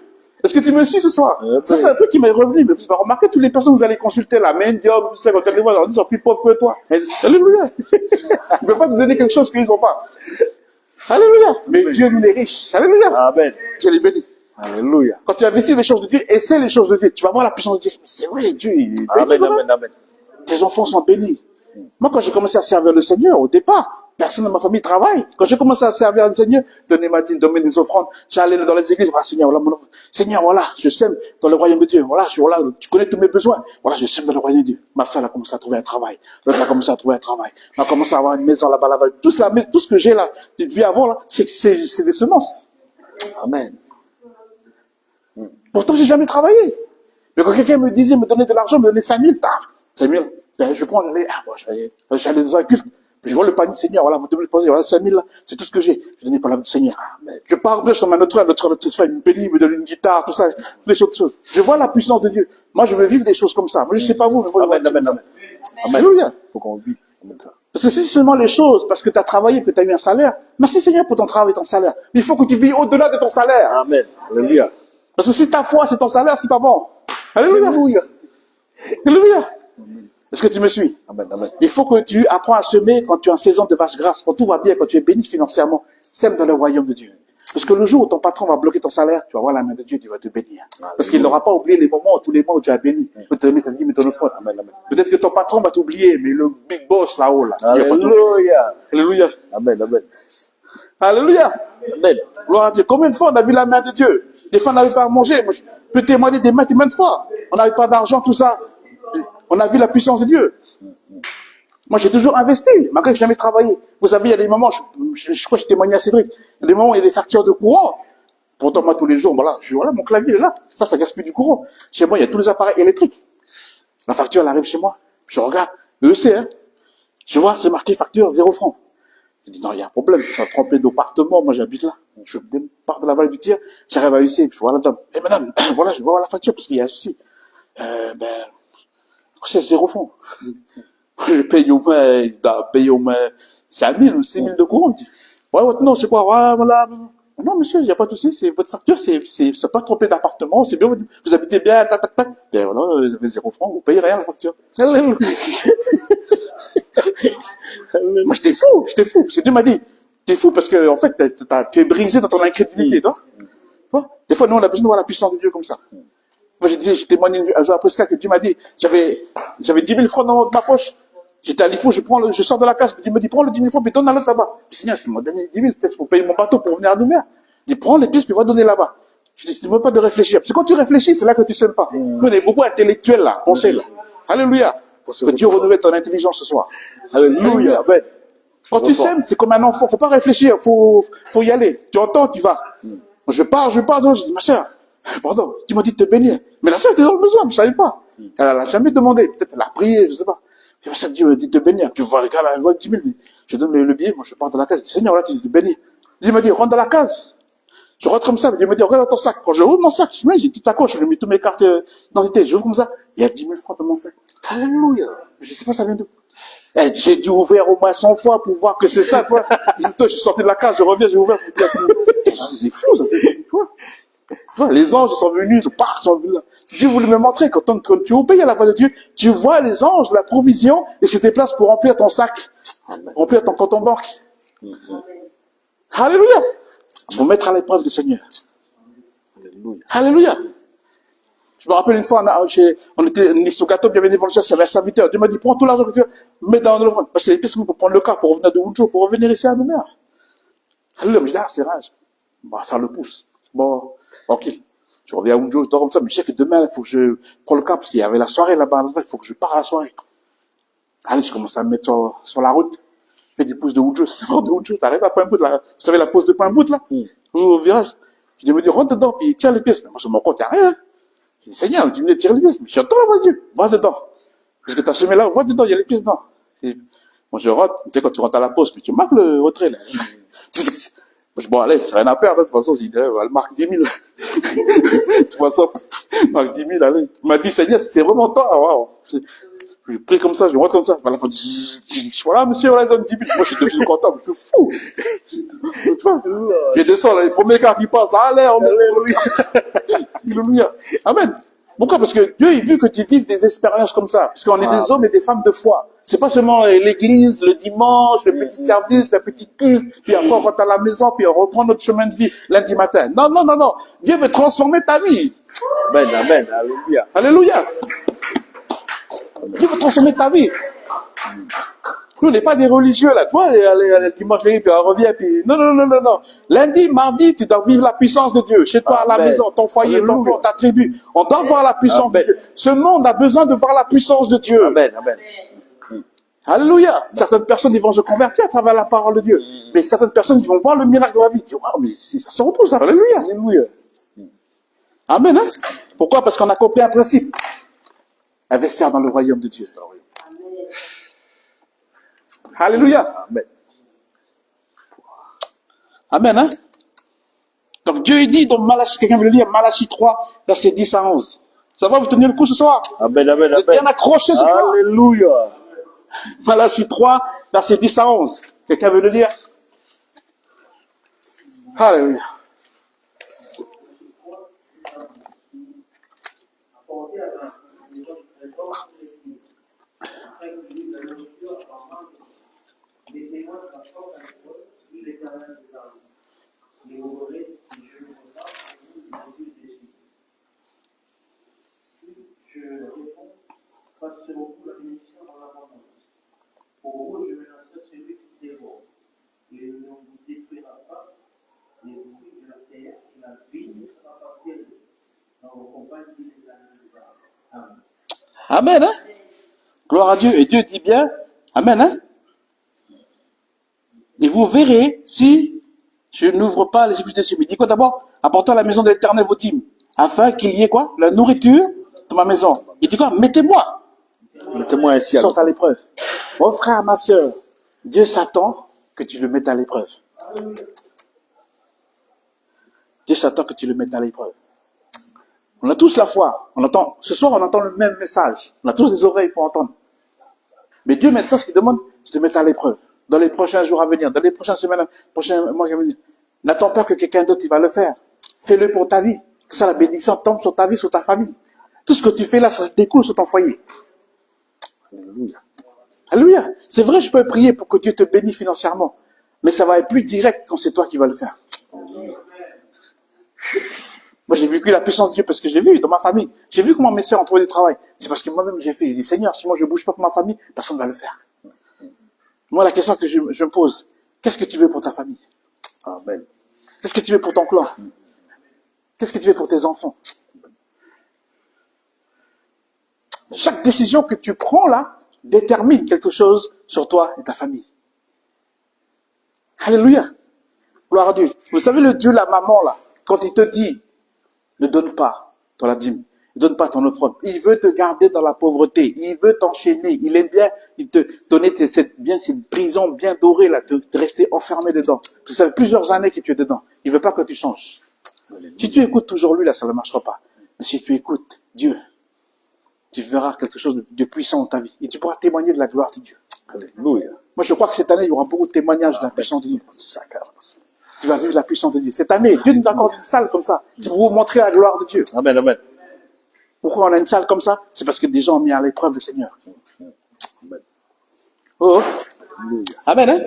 Est-ce que tu me suis ce soir? Ça, c'est un truc qui m'est revenu. Mais vous avez remarqué, toutes les personnes que vous allez consulter, la médium, tout ça, quand les voir, ils sont plus pauvres que toi. Alléluia. Tu peux pas te donner quelque chose qu'ils n'ont pas. Alléluia. Mais Dieu, lui, est riche. Alléluia. Amen. Dieu les bénit. Alléluia. Quand tu investis les choses de Dieu, essaie les choses de Dieu. Tu vas voir la puissance de Dieu. Mais c'est vrai, Dieu, il est béni. Amen, quand même. amen, amen. Tes enfants sont bénis. Moi, quand j'ai commencé à servir le Seigneur, au départ, personne dans ma famille travaille. Quand j'ai commencé à servir le Seigneur, donner ma dîme, donner des offrandes, j'allais dans les églises, voilà, Seigneur, voilà, Seigneur, voilà, je sème dans le royaume de Dieu. Voilà, tu connais tous mes besoins. Voilà, je sème dans le royaume de Dieu. Ma soeur a commencé à trouver un travail. L'autre a commencé à trouver un travail. On a commencé à avoir une maison là-bas, là-bas. Tout ce que j'ai là, depuis avant, là, c'est des semences. Amen. Pourtant, j'ai jamais travaillé. Mais quand quelqu'un me disait, me donnait de l'argent, me donnait 5 000, taf, 5 000, ben, je prends, j'allais dans un culte, puis je vois le panier, Seigneur, voilà, vous devez le poser, voilà, 5 000 là, c'est tout ce que j'ai. Je donnais pas la vie du Seigneur. Je pars, je suis notre frère, il me bénit, il me donne une guitare, tout ça, toutes les autres choses. Je vois la puissance de Dieu. Moi, je veux vivre des choses comme ça. Moi, je sais pas vous, mais moi, Amen, amen, amen. Alléluia. Faut qu'on vit comme ça. Parce que si c'est seulement les choses, parce que tu as travaillé, que tu as eu un salaire, merci Seigneur pour ton travail et ton salaire. Mais il faut que tu vis au-delà de ton salaire. Amen. Alléluia. Parce que si ta foi, c'est ton salaire, c'est pas bon. Alléluia. Alléluia. Est-ce que tu me suis? Amen, amen. Il faut que tu apprends à semer quand tu es en saison de vache grasse, quand tout va bien, quand tu es béni financièrement. Sème dans le royaume de Dieu. Parce que le jour où ton patron va bloquer ton salaire, tu vas voir la main de Dieu, Dieu va te bénir. Parce qu'il n'aura pas oublié les moments, tous les mois où tu as béni. Tu te mis, dit, mais ton offrande. Amen, amen. Peut-être que ton patron va t'oublier, mais le big boss là-haut, là. il va pas t'oublier. Alléluia. Alléluia. Amen, amen. Alléluia. Amen. Gloire à Dieu. Combien de fois on a vu la main de Dieu? Des fois on n'avait pas à manger. Moi, je peux témoigner des maintes et maintes fois. On n'avait pas d'argent, tout ça. On a vu la puissance de Dieu. Moi, j'ai toujours investi, malgré que j'ai jamais travaillé. Vous savez, il y a des moments, je crois que je témoignais à Cédric, il y a des moments où il y a des factures de courant. Pourtant, moi, tous les jours, voilà, mon clavier est là. Ça gaspille du courant. Chez moi, il y a tous les appareils électriques. La facture, elle arrive chez moi. Je regarde, le EC, hein. Je vois, c'est marqué facture 0 francs. Je dis, non, il y a un problème. Je suis trompé d'appartement. Moi, j'habite là. Je pars de la vallée du Tiers. J'arrive à UC. Je vois la dame. Eh, madame, voilà, je vois la facture parce qu'il y a un souci. C'est 0 francs. Je paye au moins, il doit payer au moins 5 000 ou 6 000 de courant. Ouais, non, c'est quoi? Ouais, voilà. Non, monsieur, il n'y a pas de souci. C'est votre facture, c'est pas trompé d'appartement. C'est bien, vous habitez bien, tac, tac, tac. Ben voilà, vous avez 0 francs. Vous payez rien, la facture. Moi, j'étais fou. Parce que Dieu m'a dit, t'es fou parce que, en fait, tu es brisé dans ton incrédulité, toi. Des fois, nous, on a besoin de voir la puissance de Dieu comme ça. Moi, j'ai témoigné un jour après ce cas que Dieu m'a dit, j'avais 10 000 francs dans ma poche. J'étais à l'IFO, je sors de la case, Dieu me dit, prends le 10 000 francs, puis donne-le là-bas. Seigneur, s'il m'a donné 10 000, peut-être pour payer mon bateau pour venir à Nouméa. Il dit, prends les pièces, puis va donner là-bas. Je dis, tu ne veux pas de réfléchir. Parce que quand tu réfléchis, c'est là que tu ne sèmes pas. Nous, on est beaucoup intellectuels là, pensez là. Alléluia. Que Dieu renouvelle ton intelligence ce soir. Alléluia. Ben, quand tu sèmes, c'est comme un enfant. Faut pas réfléchir, faut y aller. Tu entends, tu vas. Je pars, je dis, ma sœur, pardon, tu m'as dit de te bénir. Mais la sœur était dans le besoin, je ne savais pas. Elle n'a jamais demandé. Peut-être elle a prié, je ne sais pas. Et ma sœur Dieu m'a dit de te bénir. Tu vois, regarde, elle voit 10 000. Je donne le billet, moi je pars dans la case. Je dis, Seigneur, là, tu dis de bénir. Dieu m'a dit, rentre dans la case. Je rentre comme ça. Dieu m'a dit, regarde dans ton sac. Quand je ouvre mon sac, j'ai une petite sacoche, je mets toutes mes cartes d'identité. J'ouvre comme ça. Il y a 10 000 francs dans mon sac. Alléluia. Je ne sais pas ça vient d'où. Eh, j'ai dû ouvrir au moins 100 fois pour voir que c'est ça, toi. Je suis sorti de la case, je reviens, j'ai ouvert pour dire, c'est fou, ça fait une fois. Tu vois, les anges ils sont venus, ils sont venus là. Dieu voulait me montrer, quand tu obéis à la voix de Dieu, tu vois les anges, la provision, et c'est des places pour remplir ton sac, remplir ton compte en banque. Alléluia. Il faut mettre à l'épreuve le Seigneur. Alléluia. Je me rappelle une fois, on était sur gâteau, il y avait des volontaires, il y avait un serviteur. Dieu m'a dit, prends tout l'argent que tu veux, mets dans l'offrande. Parce que les pistes pour prendre le car, pour revenir de Oudjo, pour revenir ici à nos mères. Alléluia. Mais je dis, c'est rare. On va faire le pouce. Bon, ok. Je reviens à Oudjo, je dors comme ça, mais je sais que demain, il faut que je prends le car, parce qu'il y avait la soirée là-bas, il faut que je parte à la soirée. Allez, je commence à me mettre sur la route. Je fais des pouces de Oudjo, t'arrives à Point-Bout, là. Vous savez la pause de Point-Bout, là? Au virage. Je me dis, rentre dedans, puis tire les pièces. Mais moi, sur mon compte, il n'y a rien. Je dis, Seigneur, tu me dis, tire les pièces. Mais j'entends la voix de Dieu. Va dedans. Parce que t'as semé là, va dedans, il y a les pièces dedans. Moi, je rentre. Tu sais, quand tu rentres à la pause, puis tu marques le retrait, là. Moi, bon, allez, j'ai rien à perdre. De toute façon, elle marque 10 000. De toute façon, elle marque 10 000, allez. Il m'a dit, Seigneur, c'est vraiment toi. Waouh. Je prie comme ça, je rentre comme ça. À la fin, voilà, monsieur, voilà, il donne 10 000. Moi, je suis devenu content, je suis fou. Tu vois, je descends, là, les premiers cartes qui passent, allez, on met Alléluia. Amen. Pourquoi? Parce que Dieu, il veut que tu vives des expériences comme ça. Parce qu'on est des hommes et des femmes de foi. C'est pas seulement l'église, le dimanche, le petit service, le petit culte, puis après on rentre à la maison, puis on reprend notre chemin de vie lundi matin. Non, non, non, non. Dieu veut transformer ta vie. Amen, amen, alléluia. Alléluia. Dieu veut transformer ta vie. Nous, on n'est pas des religieux, là. Toi, le dimanche, puis on revient, puis non, non, non, non, non. Lundi, mardi, tu dois vivre la puissance de Dieu. Chez toi, à la Amen. maison, ton foyer, ton corps, ta tribu. On doit voir la puissance Amen. de Dieu. Ce monde a besoin de voir la puissance de Dieu. Amen, amen. Alléluia. Certaines personnes, ils vont se convertir à travers la parole de Dieu. Mais certaines personnes, ils vont voir le miracle de la vie. Ils disent, waouh, mais ça se retrouve, ça. Alléluia. Alléluia. Amen, hein. Pourquoi? Parce qu'on a compris un principe. Investir dans le royaume de Dieu. Alléluia. Amen. Amen, hein. Donc Dieu dit dans Malachie, quelqu'un veut le lire, Malachie 3, verset 10 à 11. Ça va vous tenir le coup ce soir? Amen, amen, Vous êtes amen. bien accrochés ce soir? Alléluia. Malachie 3, verset 10 à 11. Quelqu'un veut le lire? Alléluia. Apporter à la maison du trésor afin que lui la nourriture apparemment les témoins de la force à l'épreuve, lui l'éternel des armées. Mais vous verrez, si je ne veux pas, vous décidez. Si je réponds, passerez-vous la bénédiction dans l'abondance. Pour vous, je menacerai celui qui dévore. Il ne vous détruira pas, les fruits de la terre et la vie ne sera pas perdue dans vos compagnes qui les Amen. Amen, hein. Gloire à Dieu. Et Dieu dit bien, amen, hein. Et vous verrez si je n'ouvre pas les écluses des cieux. Il dit quoi d'abord? Apportons à la maison de l'Éternel vos dîmes, afin qu'il y ait quoi? La nourriture dans ma maison. Il dit quoi? Mettez-moi. Mettez-moi ainsi à Sorte à l'épreuve. Mon frère, ma sœur, Dieu s'attend que tu le mettes à l'épreuve. Dieu s'attend que tu le mettes à l'épreuve. On a tous la foi. Ce soir, on entend le même message. On a tous des oreilles pour entendre. Mais Dieu, maintenant, ce qu'il demande, c'est de mettre à l'épreuve. Dans les prochains jours à venir, dans les prochaines semaines, prochains mois à venir. N'attends pas que quelqu'un d'autre il va le faire. Fais-le pour ta vie. Que ça, la bénédiction tombe sur ta vie, sur ta famille. Tout ce que tu fais là, ça se découle sur ton foyer. Alléluia. Alléluia. C'est vrai, je peux prier pour que Dieu te bénisse financièrement. Mais ça va être plus direct quand c'est toi qui vas le faire. Moi, j'ai vécu la puissance de Dieu parce que j'ai vu dans ma famille. J'ai vu comment mes sœurs ont trouvé du travail. C'est parce que moi-même, j'ai fait. J'ai dit, Seigneur, si moi je bouge pas pour ma famille, personne ne va le faire. Moi, la question que je me pose, qu'est-ce que tu veux pour ta famille? Amen. Qu'est-ce que tu veux pour ton clan? Qu'est-ce que tu veux pour tes enfants? Chaque décision que tu prends là détermine quelque chose sur toi et ta famille. Alléluia. Gloire à Dieu. Vous savez le Dieu, la maman là, quand il te dit, ne donne pas ton la dîme, ne donne pas ton offrande. Il veut te garder dans la pauvreté. Il veut t'enchaîner. Il aime bien, il te donner cette prison bien dorée là, te rester enfermé dedans. Parce que ça fait plusieurs années que tu es dedans. Il veut pas que tu changes. Si tu écoutes toujours lui là, ça ne marchera pas. Mais si tu écoutes Dieu, tu verras quelque chose de puissant dans ta vie. Et tu pourras témoigner de la gloire de Dieu. Alléluia. Moi, je crois que cette année, il y aura beaucoup de témoignages de la puissance de Dieu. tu vas vivre la puissance de Dieu. Cette année, Dieu nous accorde une salle comme ça. C'est pour vous montrer la gloire de Dieu. Amen, amen. Pourquoi on a une salle comme ça? C'est parce que des gens ont mis à l'épreuve le Seigneur. Oh, amen, hein?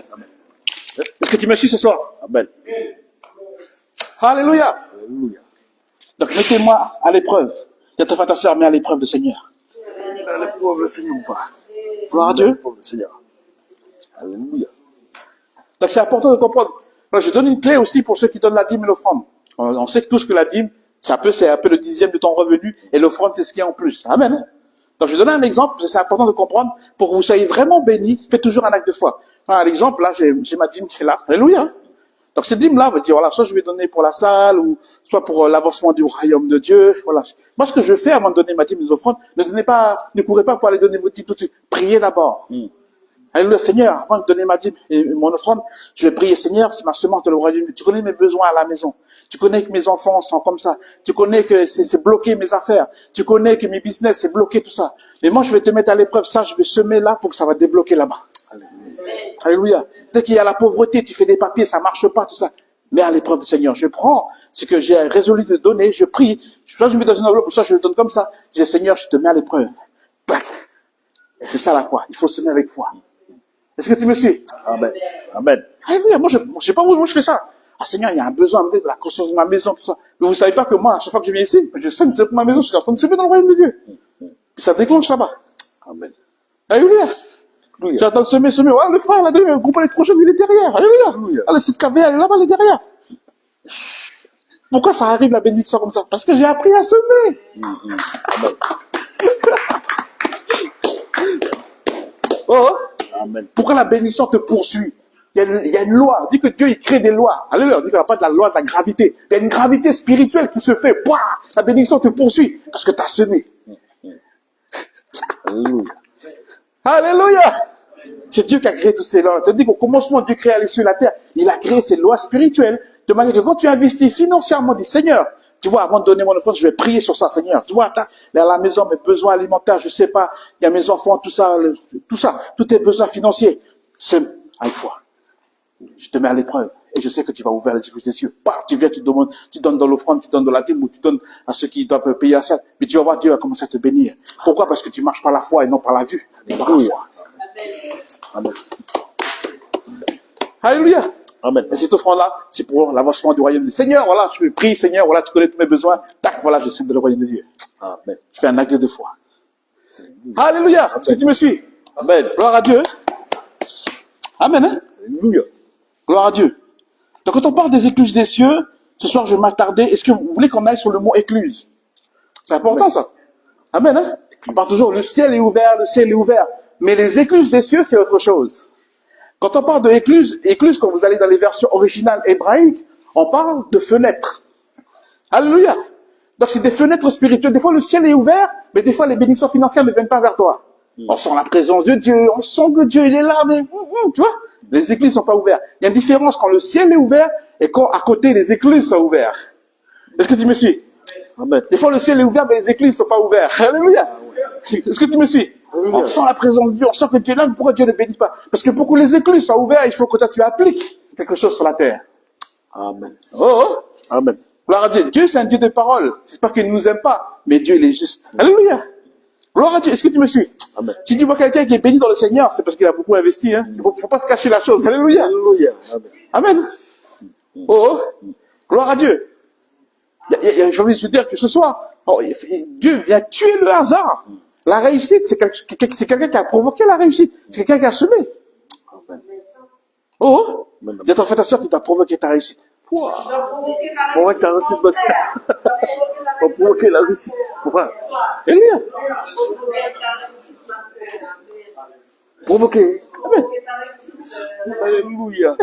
Est-ce que tu me suis ce soir? Amen. Alléluia. Alléluia. Donc, mettez-moi à l'épreuve. Il y a ta frère, ta soeur, met à l'épreuve le Seigneur. À l'épreuve, le Seigneur ou pas? Gloire à À Dieu. l'épreuve, le Seigneur. Alléluia. Donc, c'est important de comprendre. Alors, je donne une clé aussi pour ceux qui donnent la dîme et l'offrande. On sait tous que la dîme, c'est un peu le 10e de ton revenu, et l'offrande, c'est ce qui est en plus. Amen. Hein? Donc, je vais donner un exemple, parce que c'est important de comprendre, pour que vous soyez vraiment bénis, faites toujours un acte de foi. Un exemple, là, j'ai ma dîme qui est là. Alléluia. Hein? Donc, cette dîme-là veut dire, voilà, soit je vais donner pour la salle, ou soit pour l'avancement du royaume de Dieu. Voilà. Moi, ce que je fais avant de donner ma dîme et mes offrandes, ne courez pas pour aller donner votre dîme tout de suite. Priez d'abord. Alléluia, Seigneur, avant de donner ma dîme et mon offrande, je vais prier, Seigneur, c'est ma semence de le royaume. Tu connais mes besoins à la maison. Tu connais que mes enfants sont comme ça. Tu connais que c'est bloqué mes affaires. Tu connais que mes business, c'est bloqué tout ça. Mais moi, je vais te mettre à l'épreuve. Ça, je vais semer là pour que ça va débloquer là-bas. Alléluia. Dès qu'il y a la pauvreté, tu fais des papiers, ça marche pas, tout ça. Mais à l'épreuve du Seigneur, je prends ce que j'ai résolu de donner, je prie. Soit je mets dans une enveloppe, soit je le donne comme ça. Je dis, Seigneur, je te mets à l'épreuve. Et c'est ça la foi. Il faut semer avec foi. Est-ce que tu me suis? Amen. Amen. Alléluia. Moi, je sais pas où moi je fais ça. Ah, Seigneur, il y a un besoin de la construction de ma maison, tout ça. Mais vous savez pas que moi, à chaque fois que je viens ici, je sème pour ma maison, je suis en train de semer dans le royaume de Dieu. Puis ça déclenche là-bas. Amen. Alléluia. J'attends de semer. Voilà, le frère, là, le groupe électrogène, il est derrière. Alléluia. Ah, le site KV, elle est là-bas, elle est derrière. Pourquoi ça arrive, la bénédiction comme ça? Parce que j'ai appris à semer. Amen. Oh. Amen. Pourquoi la bénédiction te poursuit? Il y a une loi. On dit que Dieu, il crée des lois. Alléluia. On dit qu'il n'y a pas de la loi de la gravité. Il y a une gravité spirituelle qui se fait. Pouah, la bénédiction te poursuit. Parce que tu as semé. Alléluia. Alléluia. C'est Dieu qui a créé tous ces lois. C'est-à-dire qu'au commencement, Dieu créa les cieux et la terre. Il a créé ces lois spirituelles. De manière que quand tu investis financièrement, dis Seigneur, tu vois, avant de donner mon offrande, je vais prier sur ça, Seigneur. Tu vois, à la maison, mes besoins alimentaires, je sais pas, il y a mes enfants, tout ça, tous tes besoins financiers. C'est avec foi. Je te mets à l'épreuve. Et je sais que tu vas ouvrir les difficultés des cieux. Tu viens, tu donnes dans l'offrande, tu donnes dans la dîme, ou tu donnes à ceux qui doivent payer à ça. Mais tu vas voir, Dieu va commencer à te bénir. Pourquoi? Parce que tu marches par la foi et non par la vue. Mais par la foi. Amen. Alléluia. Amen. Et cette offrande-là, c'est pour l'avancement du royaume de Dieu. Seigneur, voilà, je prie, Seigneur, voilà, tu connais tous mes besoins. Tac, voilà, je sème de le royaume de Dieu. Amen. Je fais un acte de foi. Alléluia. Est-ce que tu me suis? Amen. Gloire à Dieu. Amen, hein? Alléluia. Gloire à Dieu. Donc, quand on parle des écluses des cieux, ce soir, je vais m'attarder. Est-ce que vous voulez qu'on aille sur le mot écluse? C'est important, ça. Amen, hein? On parle toujours, le ciel est ouvert, le ciel est ouvert. Mais les écluses des cieux, c'est autre chose. Quand on parle de écluse, quand vous allez dans les versions originales hébraïques, on parle de fenêtres. Alléluia. Donc, c'est des fenêtres spirituelles. Des fois, le ciel est ouvert, mais des fois, les bénédictions financières ne viennent pas vers toi. On sent la présence de Dieu, on sent que Dieu, il est là, mais, tu vois, les écluses sont pas ouvertes. Il y a une différence quand le ciel est ouvert et quand, à côté, les écluses sont ouvertes. Est-ce que tu me suis? Amen. Des fois, le ciel est ouvert, mais les écluses sont pas ouvertes. Alléluia. Est-ce que tu me suis? On sent la présence de Dieu, on sent que Dieu est là, mais pourquoi Dieu ne bénit pas? Parce que pour que les écluses soient ouvertes, il faut que toi, tu appliques quelque chose sur la terre. Amen. Oh. Amen. Gloire à Dieu. Dieu, c'est un Dieu de parole. C'est pas qu'il ne nous aime pas, mais Dieu, il est juste. Alléluia. Gloire à Dieu. Est-ce que tu me suis? Amen. Si tu vois quelqu'un qui est béni dans le Seigneur, c'est parce qu'il a beaucoup investi. Hein. Il faut pas se cacher la chose. Alléluia. Alléluia. Amen. Amen. Oh. Gloire à Dieu. J'ai envie de te dire que ce soir, Dieu vient tuer le hasard. La réussite, c'est quelqu'un qui a provoqué la réussite. C'est quelqu'un qui a semé. Oh. Il y a ton frère, ta soeur qui t'a provoqué ta réussite. Pour que tu as reçu le basket. Pour provoquer la réussite. Pourquoi? Alléluia. Provoquer. Amen. Alléluia.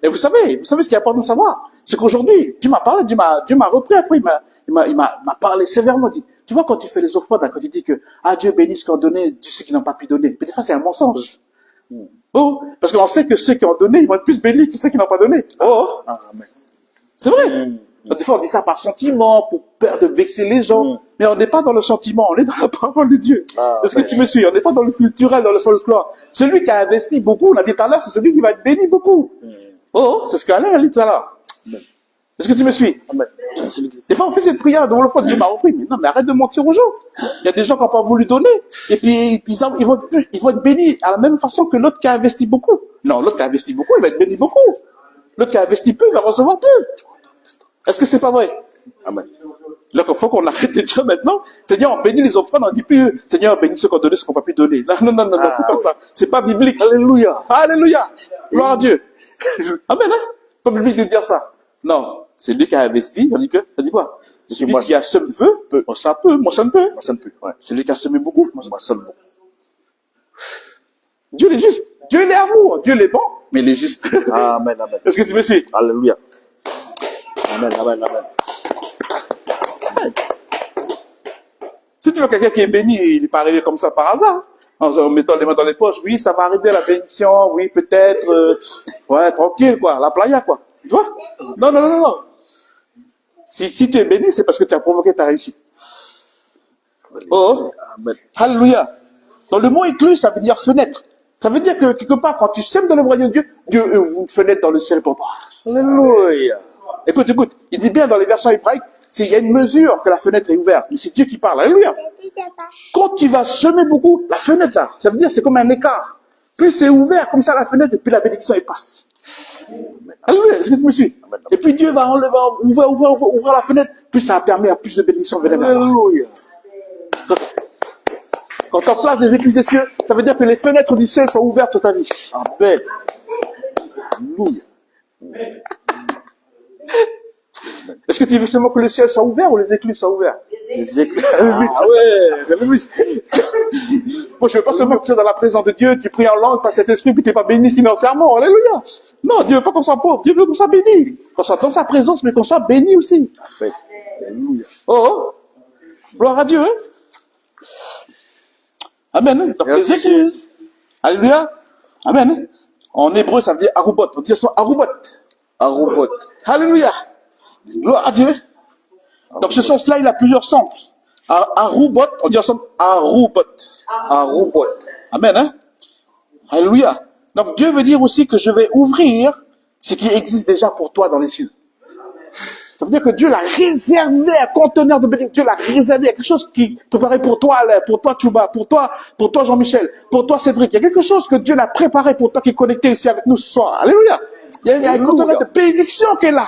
Et vous savez ce qui est important de savoir, c'est qu'aujourd'hui, Dieu m'a parlé, Dieu m'a repris après, il m'a parlé sévèrement, il dit, tu vois, quand tu fais les offrandes, quand tu dis que, Dieu bénisse ce qui ont donné, Dieu ceux qui n'ont pas pu donner. Mais des fois, c'est un mensonge. Oh, parce qu'on sait que ceux qui ont donné, ils vont être plus bénis que ceux qui n'ont pas donné. Oh, Amen. c'est vrai. Des fois, on dit ça par sentiment, pour peur de vexer les gens. Mais on n'est pas dans le sentiment, on est dans la parole de Dieu. Est-ce que tu me suis? On n'est pas dans le culturel, dans le folklore. Celui qui a investi beaucoup, on l'a dit tout à l'heure, c'est celui qui va être béni beaucoup. Oh, c'est ce qu'Alain a dit tout à l'heure. Est-ce que tu me suis? Amen. Des fois, on fait cette prière devant le fond, Dieu m'a repris. Mais non, mais arrête de mentir aux gens. Il y a des gens qui n'ont pas voulu donner. Et puis ils vont être bénis à la même façon que l'autre qui a investi beaucoup. Non, l'autre qui a investi beaucoup, il va être béni beaucoup. L'autre qui a investi peu, il va recevoir peu. Est-ce que c'est pas vrai? Amen. Donc, il faut qu'on arrête de dire maintenant, Seigneur, on bénit les offrandes, on dit plus, Seigneur, bénis ceux qu'on a donné, ceux qu'on n'a pas pu donner. Non, c'est pas ça. C'est pas biblique. Alléluia. Alléluia. Gloire à Dieu. Amen, hein? Pas biblique de dire ça. Non. C'est lui qui a investi, on dit que, ça dit quoi? Celui qui a semé peu, moi ça peut, moi ça ne peut. Moi, ça ne peut. Ouais. C'est lui qui a semé beaucoup. Moi, ça ne peut. Dieu il est juste. Dieu il est amour. Dieu il est bon, mais il est juste. Amen, amen. Est-ce que tu me suis? Alléluia. Amen, amen, amen. Si tu veux quelqu'un qui est béni, il n'est pas arrivé comme ça par hasard. En mettant les mains dans les poches, oui, ça va arriver la bénédiction, oui, peut-être, ouais, tranquille, quoi, la playa, quoi. Tu vois? Non. Si tu es béni, c'est parce que tu as provoqué ta réussite. Oh, Amen. alléluia. Dans le mot éclus, ça veut dire fenêtre. Ça veut dire que quelque part, quand tu sèmes dans le royaume de Dieu, Dieu ouvre une fenêtre dans le ciel pour toi. Alléluia. Écoute, il dit bien dans les versions hébraïques, il y a une mesure que la fenêtre est ouverte, mais c'est Dieu qui parle. Alléluia. Quand tu vas semer beaucoup, la fenêtre là, ça veut dire c'est comme un écart. Plus c'est ouvert comme ça la fenêtre, et puis la bénédiction elle passe. Alléluia, est-ce que tu me suis? Et puis Dieu va ouvrir la fenêtre, plus ça permet à plus de bénédictions de venir vers toi. Alléluia. Quand on place des écluses des cieux, ça veut dire que les fenêtres du ciel sont ouvertes sur ta vie. Amen. Alléluia. Est-ce que tu veux seulement que le ciel soit ouvert ou les écluses soient ouvertes? Les éclats. Ah ouais, oui. Moi, je veux pas seulement que tu sois dans la présence de Dieu, tu pries en langue par cet esprit, puis tu n'es pas béni financièrement. Alléluia. Non, Dieu veut pas qu'on soit pauvre, Dieu veut qu'on soit béni. Qu'on soit dans sa présence, mais qu'on soit béni aussi. Amen. Alléluia. Oh, gloire à Dieu. Hein? Amen. Donc, les églises. Alléluia. Amen. En hébreu, ça veut dire arubot. On dit ça arubot. Arubot. Alléluia. Gloire à Dieu. Donc, ce sens-là, il a plusieurs sens. Arubot, on dit ensemble arubot. Arubot. Amen. Hein? Alléluia. Donc, Dieu veut dire aussi que je vais ouvrir ce qui existe déjà pour toi dans les cieux. Ça veut dire que Dieu l'a réservé un conteneur de bénédiction. Dieu l'a réservé à quelque chose qui est préparé pour toi, Alain, pour toi, Tchouba, pour toi, Jean-Michel, pour toi, Cédric. Il y a quelque chose que Dieu l'a préparé pour toi qui est connecté ici avec nous ce soir. Alléluia. Il y a un conteneur de bénédiction qui est là.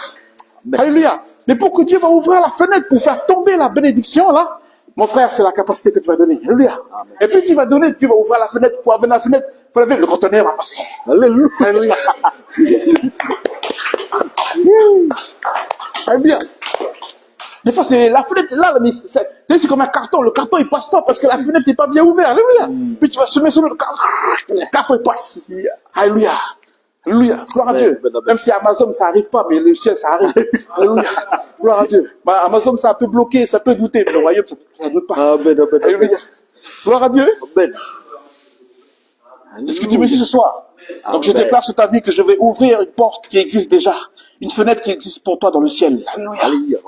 Alléluia. Mais pour que Dieu va ouvrir la fenêtre pour faire tomber la bénédiction, là, mon frère, c'est la capacité que tu vas donner. Alléluia. Et puis tu vas donner, tu vas ouvrir la fenêtre, pour ouvrir la fenêtre, le conteneur va passer. Alléluia. Alléluia. Alléluia. Des fois, c'est la fenêtre là, mais c'est comme un carton. Le carton, il passe pas parce que la fenêtre n'est pas bien ouverte. Alléluia. Puis tu vas semer sur le carton, il passe. Alléluia. Alléluia. Gloire à Dieu. Même si Amazon, ça arrive pas, mais le ciel, ça arrive. Alléluia. Gloire à Dieu. Bah, Amazon, ça peut bloquer, ça peut douter, mais le royaume, ça ne doute pas. Amen, amen, amen. Alléluia. Gloire à Dieu. Amen. Est-ce que tu me dis ce soir? Donc je déclare sur ta vie que je vais ouvrir une porte qui existe déjà. Une fenêtre qui existe pour toi dans le ciel. Alléluia.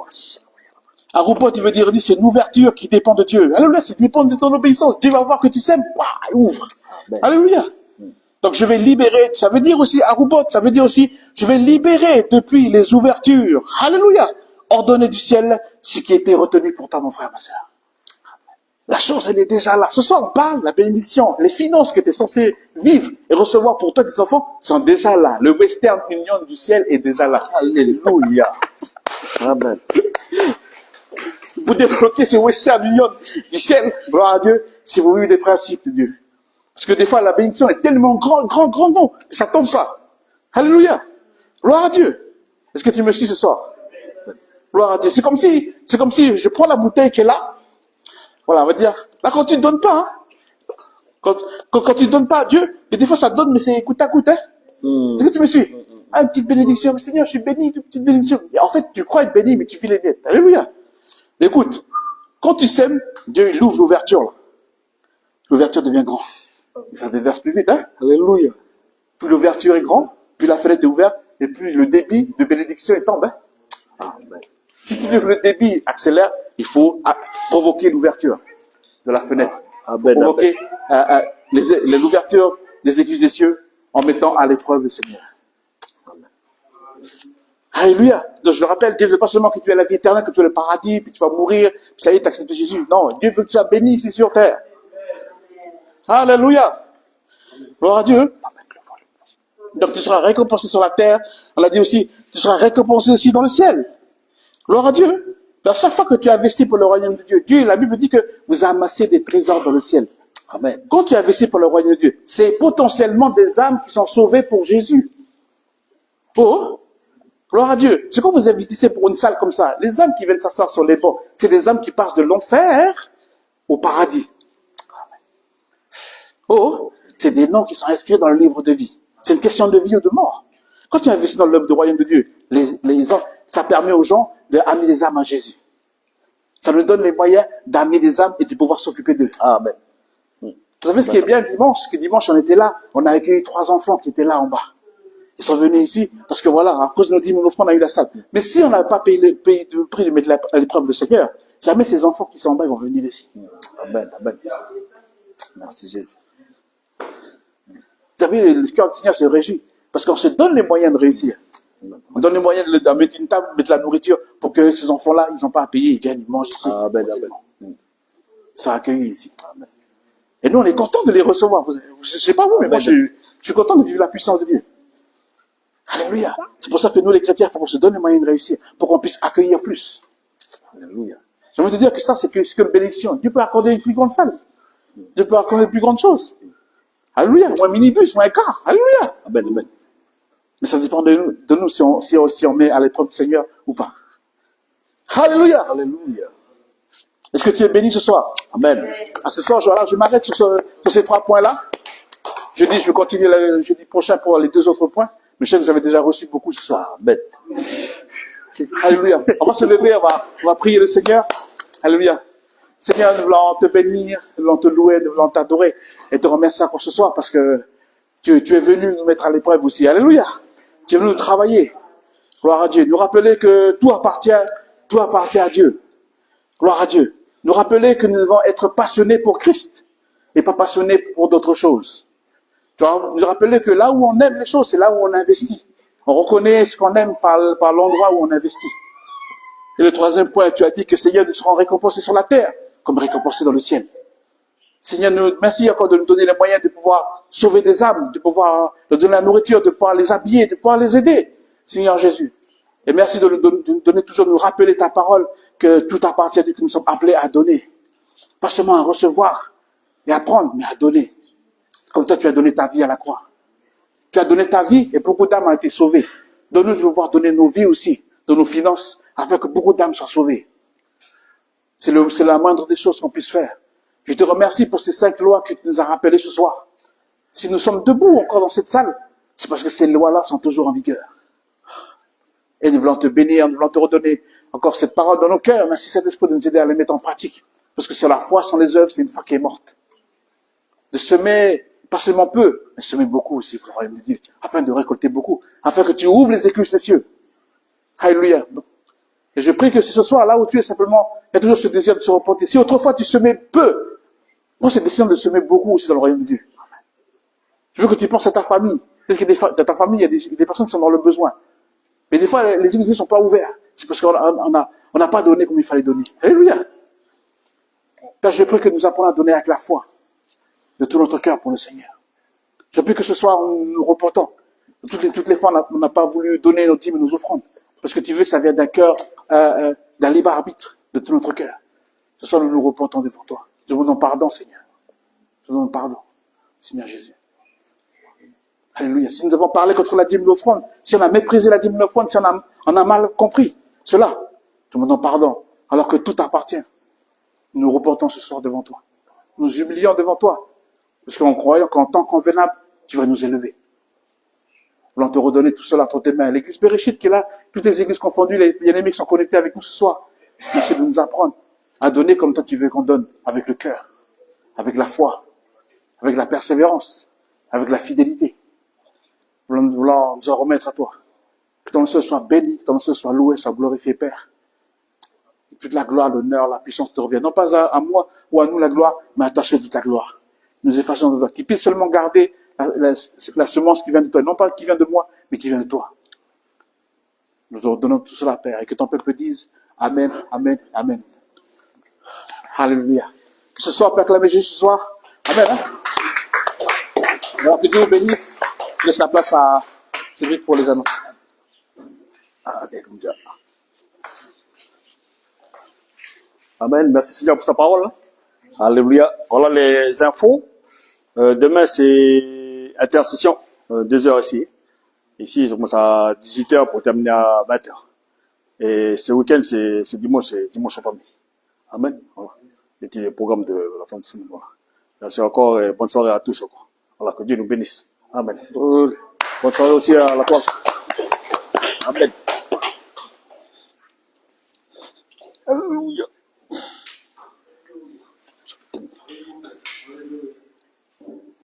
Arubot, il veut dire, c'est une ouverture qui dépend de Dieu. Alléluia, c'est dépend de ton obéissance. Dieu va voir que tu sèmes, il ouvre. Alléluia. Donc je vais libérer, ça veut dire aussi, Arubot, ça veut dire aussi, je vais libérer depuis les ouvertures. Alléluia. Ordonner du ciel ce qui était retenu pour toi, mon frère, ma soeur. La chose, elle est déjà là. Ce soir, on parle de la bénédiction. Les finances que tu es censé vivre et recevoir pour toi et tes enfants sont déjà là. Le Western Union du ciel est déjà là. Alléluia. Amen. Vous débloquez ce Western Union du ciel, gloire à Dieu, si vous vivez des principes de Dieu. Parce que des fois, la bénédiction est tellement grand, mais ça tombe pas. Alléluia. Gloire à Dieu. Est-ce que tu me suis ce soir? Gloire à Dieu. C'est comme si je prends la bouteille qui est là. Voilà, on va dire, là, quand tu ne donnes pas, hein, quand tu ne donnes pas à Dieu, et des fois ça donne, mais c'est coûte à coûte, hein. Est-ce que tu me suis? Ah, une petite bénédiction, mais Seigneur, je suis béni, une petite bénédiction. Et en fait, tu crois être béni, mais tu vis les miettes. Alléluia. Écoute, quand tu sèmes, Dieu, il ouvre l'ouverture, là. L'ouverture devient grande. Et ça déverse plus vite, hein. Alléluia. Plus l'ouverture est grande, plus la fenêtre est ouverte, et plus le débit de bénédiction est tombe, hein. Amen. Si tu veux que le débit accélère, il faut provoquer l'ouverture de la fenêtre. Amen, Provoquer l'ouverture des églises des cieux en mettant à l'épreuve le Seigneur. Alléluia. Donc je le rappelle, Dieu ne veut pas seulement que tu aies la vie éternelle, que tu aies le paradis, puis tu vas mourir, puis ça y est, tu acceptes Jésus. Non, Dieu veut que tu sois béni ici sur terre. Alléluia. Gloire à Dieu. Donc tu seras récompensé sur la terre. On l'a dit aussi, tu seras récompensé aussi dans le ciel. Gloire à Dieu. À chaque fois que tu investis pour le royaume de Dieu, la Bible dit que vous amassez des trésors dans le ciel. Amen. Quand tu investis pour le royaume de Dieu, c'est potentiellement des âmes qui sont sauvées pour Jésus. Oh, gloire à Dieu. C'est quand vous investissez pour une salle comme ça, les âmes qui viennent s'asseoir sur les bancs, c'est des âmes qui passent de l'enfer au paradis. Oh, c'est des noms qui sont inscrits dans le livre de vie. C'est une question de vie ou de mort. Quand tu investis dans l'œuvre du royaume de Dieu, ça permet aux gens d'amener des âmes à Jésus. Ça nous donne les moyens d'amener des âmes et de pouvoir s'occuper d'eux. Amen. Vous savez ce qui est bien dimanche? Que dimanche, on était là, on a accueilli 3 enfants qui étaient là en bas. Ils sont venus ici parce que voilà, à cause de nos 10 000 offrandes, on a eu la salle. Mais si on n'avait pas payé le prix de mettre à l'épreuve le Seigneur, jamais ces enfants qui sont en bas, ils vont venir ici. Amen, amen. Merci Jésus. Vous savez, le cœur du Seigneur se réjouit parce qu'on se donne les moyens de réussir. On donne les moyens de mettre une table, mettre de la nourriture pour que ces enfants-là, ils n'ont pas à payer, ils viennent, ils mangent ici. Amen, amen. Ils sont accueillis ici. Amen. Et nous, on est contents de les recevoir. Je ne sais pas vous, mais moi, je suis content de vivre la puissance de Dieu. Alléluia. C'est pour ça que nous, les chrétiens, il faut qu'on se donne les moyens de réussir, pour qu'on puisse accueillir plus. Alléluia. J'aimerais te dire que ça, c'est que une bénédiction. Dieu peut accorder une plus grande salle. Dieu peut accorder de plus grandes choses. Alléluia. Ou un minibus, ou un car. Alléluia. Amen, amen. Mais ça dépend de nous si on met à l'épreuve du Seigneur ou pas. Alléluia. Alléluia. Est-ce que tu es béni ce soir? Amen. À ce soir, je m'arrête sur ces 3 points-là. Je vais continuer le jeudi prochain pour les 2 autres points. Mais je sais que vous avez déjà reçu beaucoup ce soir. Amen. Alléluia. On va se lever, on va prier le Seigneur. Alléluia. Seigneur, nous voulons te bénir, nous voulons te louer, nous voulons t'adorer et te remercier encore ce soir parce que tu es venu nous mettre à l'épreuve aussi. Alléluia. Tu es venu nous travailler. Gloire à Dieu. Nous rappeler que tout appartient à Dieu. Gloire à Dieu. Nous rappeler que nous devons être passionnés pour Christ et pas passionnés pour d'autres choses. Tu vois, nous rappeler que là où on aime les choses, c'est là où on investit. On reconnaît ce qu'on aime par l'endroit où on investit. Et le 3e point, tu as dit que Seigneur, nous serons récompensés sur la terre, comme récompensés dans le ciel. Seigneur, merci encore de nous donner les moyens de pouvoir sauver des âmes, de pouvoir leur donner la nourriture, de pouvoir les habiller, de pouvoir les aider, Seigneur Jésus. Et merci de nous donner toujours, de nous rappeler ta parole, que tout appartient à Dieu, que nous sommes appelés à donner. Pas seulement à recevoir et à prendre, mais à donner. Comme toi, tu as donné ta vie à la croix. Tu as donné ta vie et beaucoup d'âmes ont été sauvées. Donne-nous de pouvoir donner nos vies aussi, de nos finances, afin que beaucoup d'âmes soient sauvées. C'est la moindre des choses qu'on puisse faire. Je te remercie pour ces 5 lois que tu nous as rappelées ce soir. Si nous sommes debout encore dans cette salle, c'est parce que ces lois-là sont toujours en vigueur. Et nous voulons te bénir, nous voulons te redonner encore cette parole dans nos cœurs. Merci Saint-Esprit de nous aider à les mettre en pratique. Parce que c'est la foi sans les œuvres, c'est une foi qui est morte. De semer, pas seulement peu, mais semer beaucoup aussi pour le royaume de Dieu, afin de récolter beaucoup, afin que tu ouvres les écluses des cieux. Alléluia. Et je prie que si ce soir, là où tu es simplement, il y a toujours ce désir de se reporter. Si autrefois tu semais peu, prends cette décision de semer beaucoup aussi dans le royaume de Dieu. Je veux que tu penses à ta famille. Peut-être que dans ta famille, il y a des personnes qui sont dans le besoin. Mais des fois, les églises ne sont pas ouvertes. C'est parce qu'on n'a pas donné comme il fallait donner. Alléluia. Père, je prie que nous apprenions à donner avec la foi, de tout notre cœur pour le Seigneur. Je prie que ce soir, nous reportons. Toutes les fois, on n'a pas voulu donner nos dîmes et nos offrandes. Parce que tu veux que ça vienne d'un cœur, d'un libre arbitre de tout notre cœur. Ce soir, nous nous reportons devant toi. Nous demandons pardon, Seigneur. Nous demandons pardon, Seigneur Jésus. Alléluia. Si nous avons parlé contre la dîme et l'offrande, si on a méprisé la dîme et l'offrande, si on a mal compris cela, nous demandons pardon, alors que tout appartient. Nous nous reportons ce soir devant toi. Nous humilions devant toi, parce qu'en croyant qu'en tant convenable, tu vas nous élever. Nous voulons te redonner tout cela entre tes mains. L'église Bereshit qui est là, toutes les églises confondues, les bien-aimés qui sont connectés avec nous ce soir, merci de nous apprendre à donner comme toi tu veux qu'on donne, avec le cœur, avec la foi, avec la persévérance, avec la fidélité. Nous voulons nous en remettre à toi. Que ton nom soit béni, que ton nom soit loué, soit glorifié, Père. Que toute la gloire, l'honneur, la puissance te reviennent. Non pas à moi ou à nous la gloire, mais à toi seul toute la gloire. Nous effaçons de toi. Qu'il puisse seulement garder la semence qui vient de toi. Non pas qui vient de moi, mais qui vient de toi. Nous ordonnons tout cela, Père, et que ton peuple dise Amen, Amen, Amen. Alléluia. Que ce soit, Père, acclamé Jésus ce soir. Amen. Hein? Alors que Dieu vous bénisse. Je laisse la place à Cédric pour les annonces. Alléluia. Amen. Merci Seigneur pour sa parole. Alléluia. Voilà les infos. Demain, c'est intercession. 2 heures ici. Ici, je commence à 18h pour terminer à 20h. Et ce week-end, c'est dimanche en famille. Amen. Voilà. Les petits programmes de la fin de semaine. Voilà. Merci encore et bonne soirée à tous. Encore. Voilà, que Dieu nous bénisse. Amen. Bonne soirée aussi à la croix. Amen.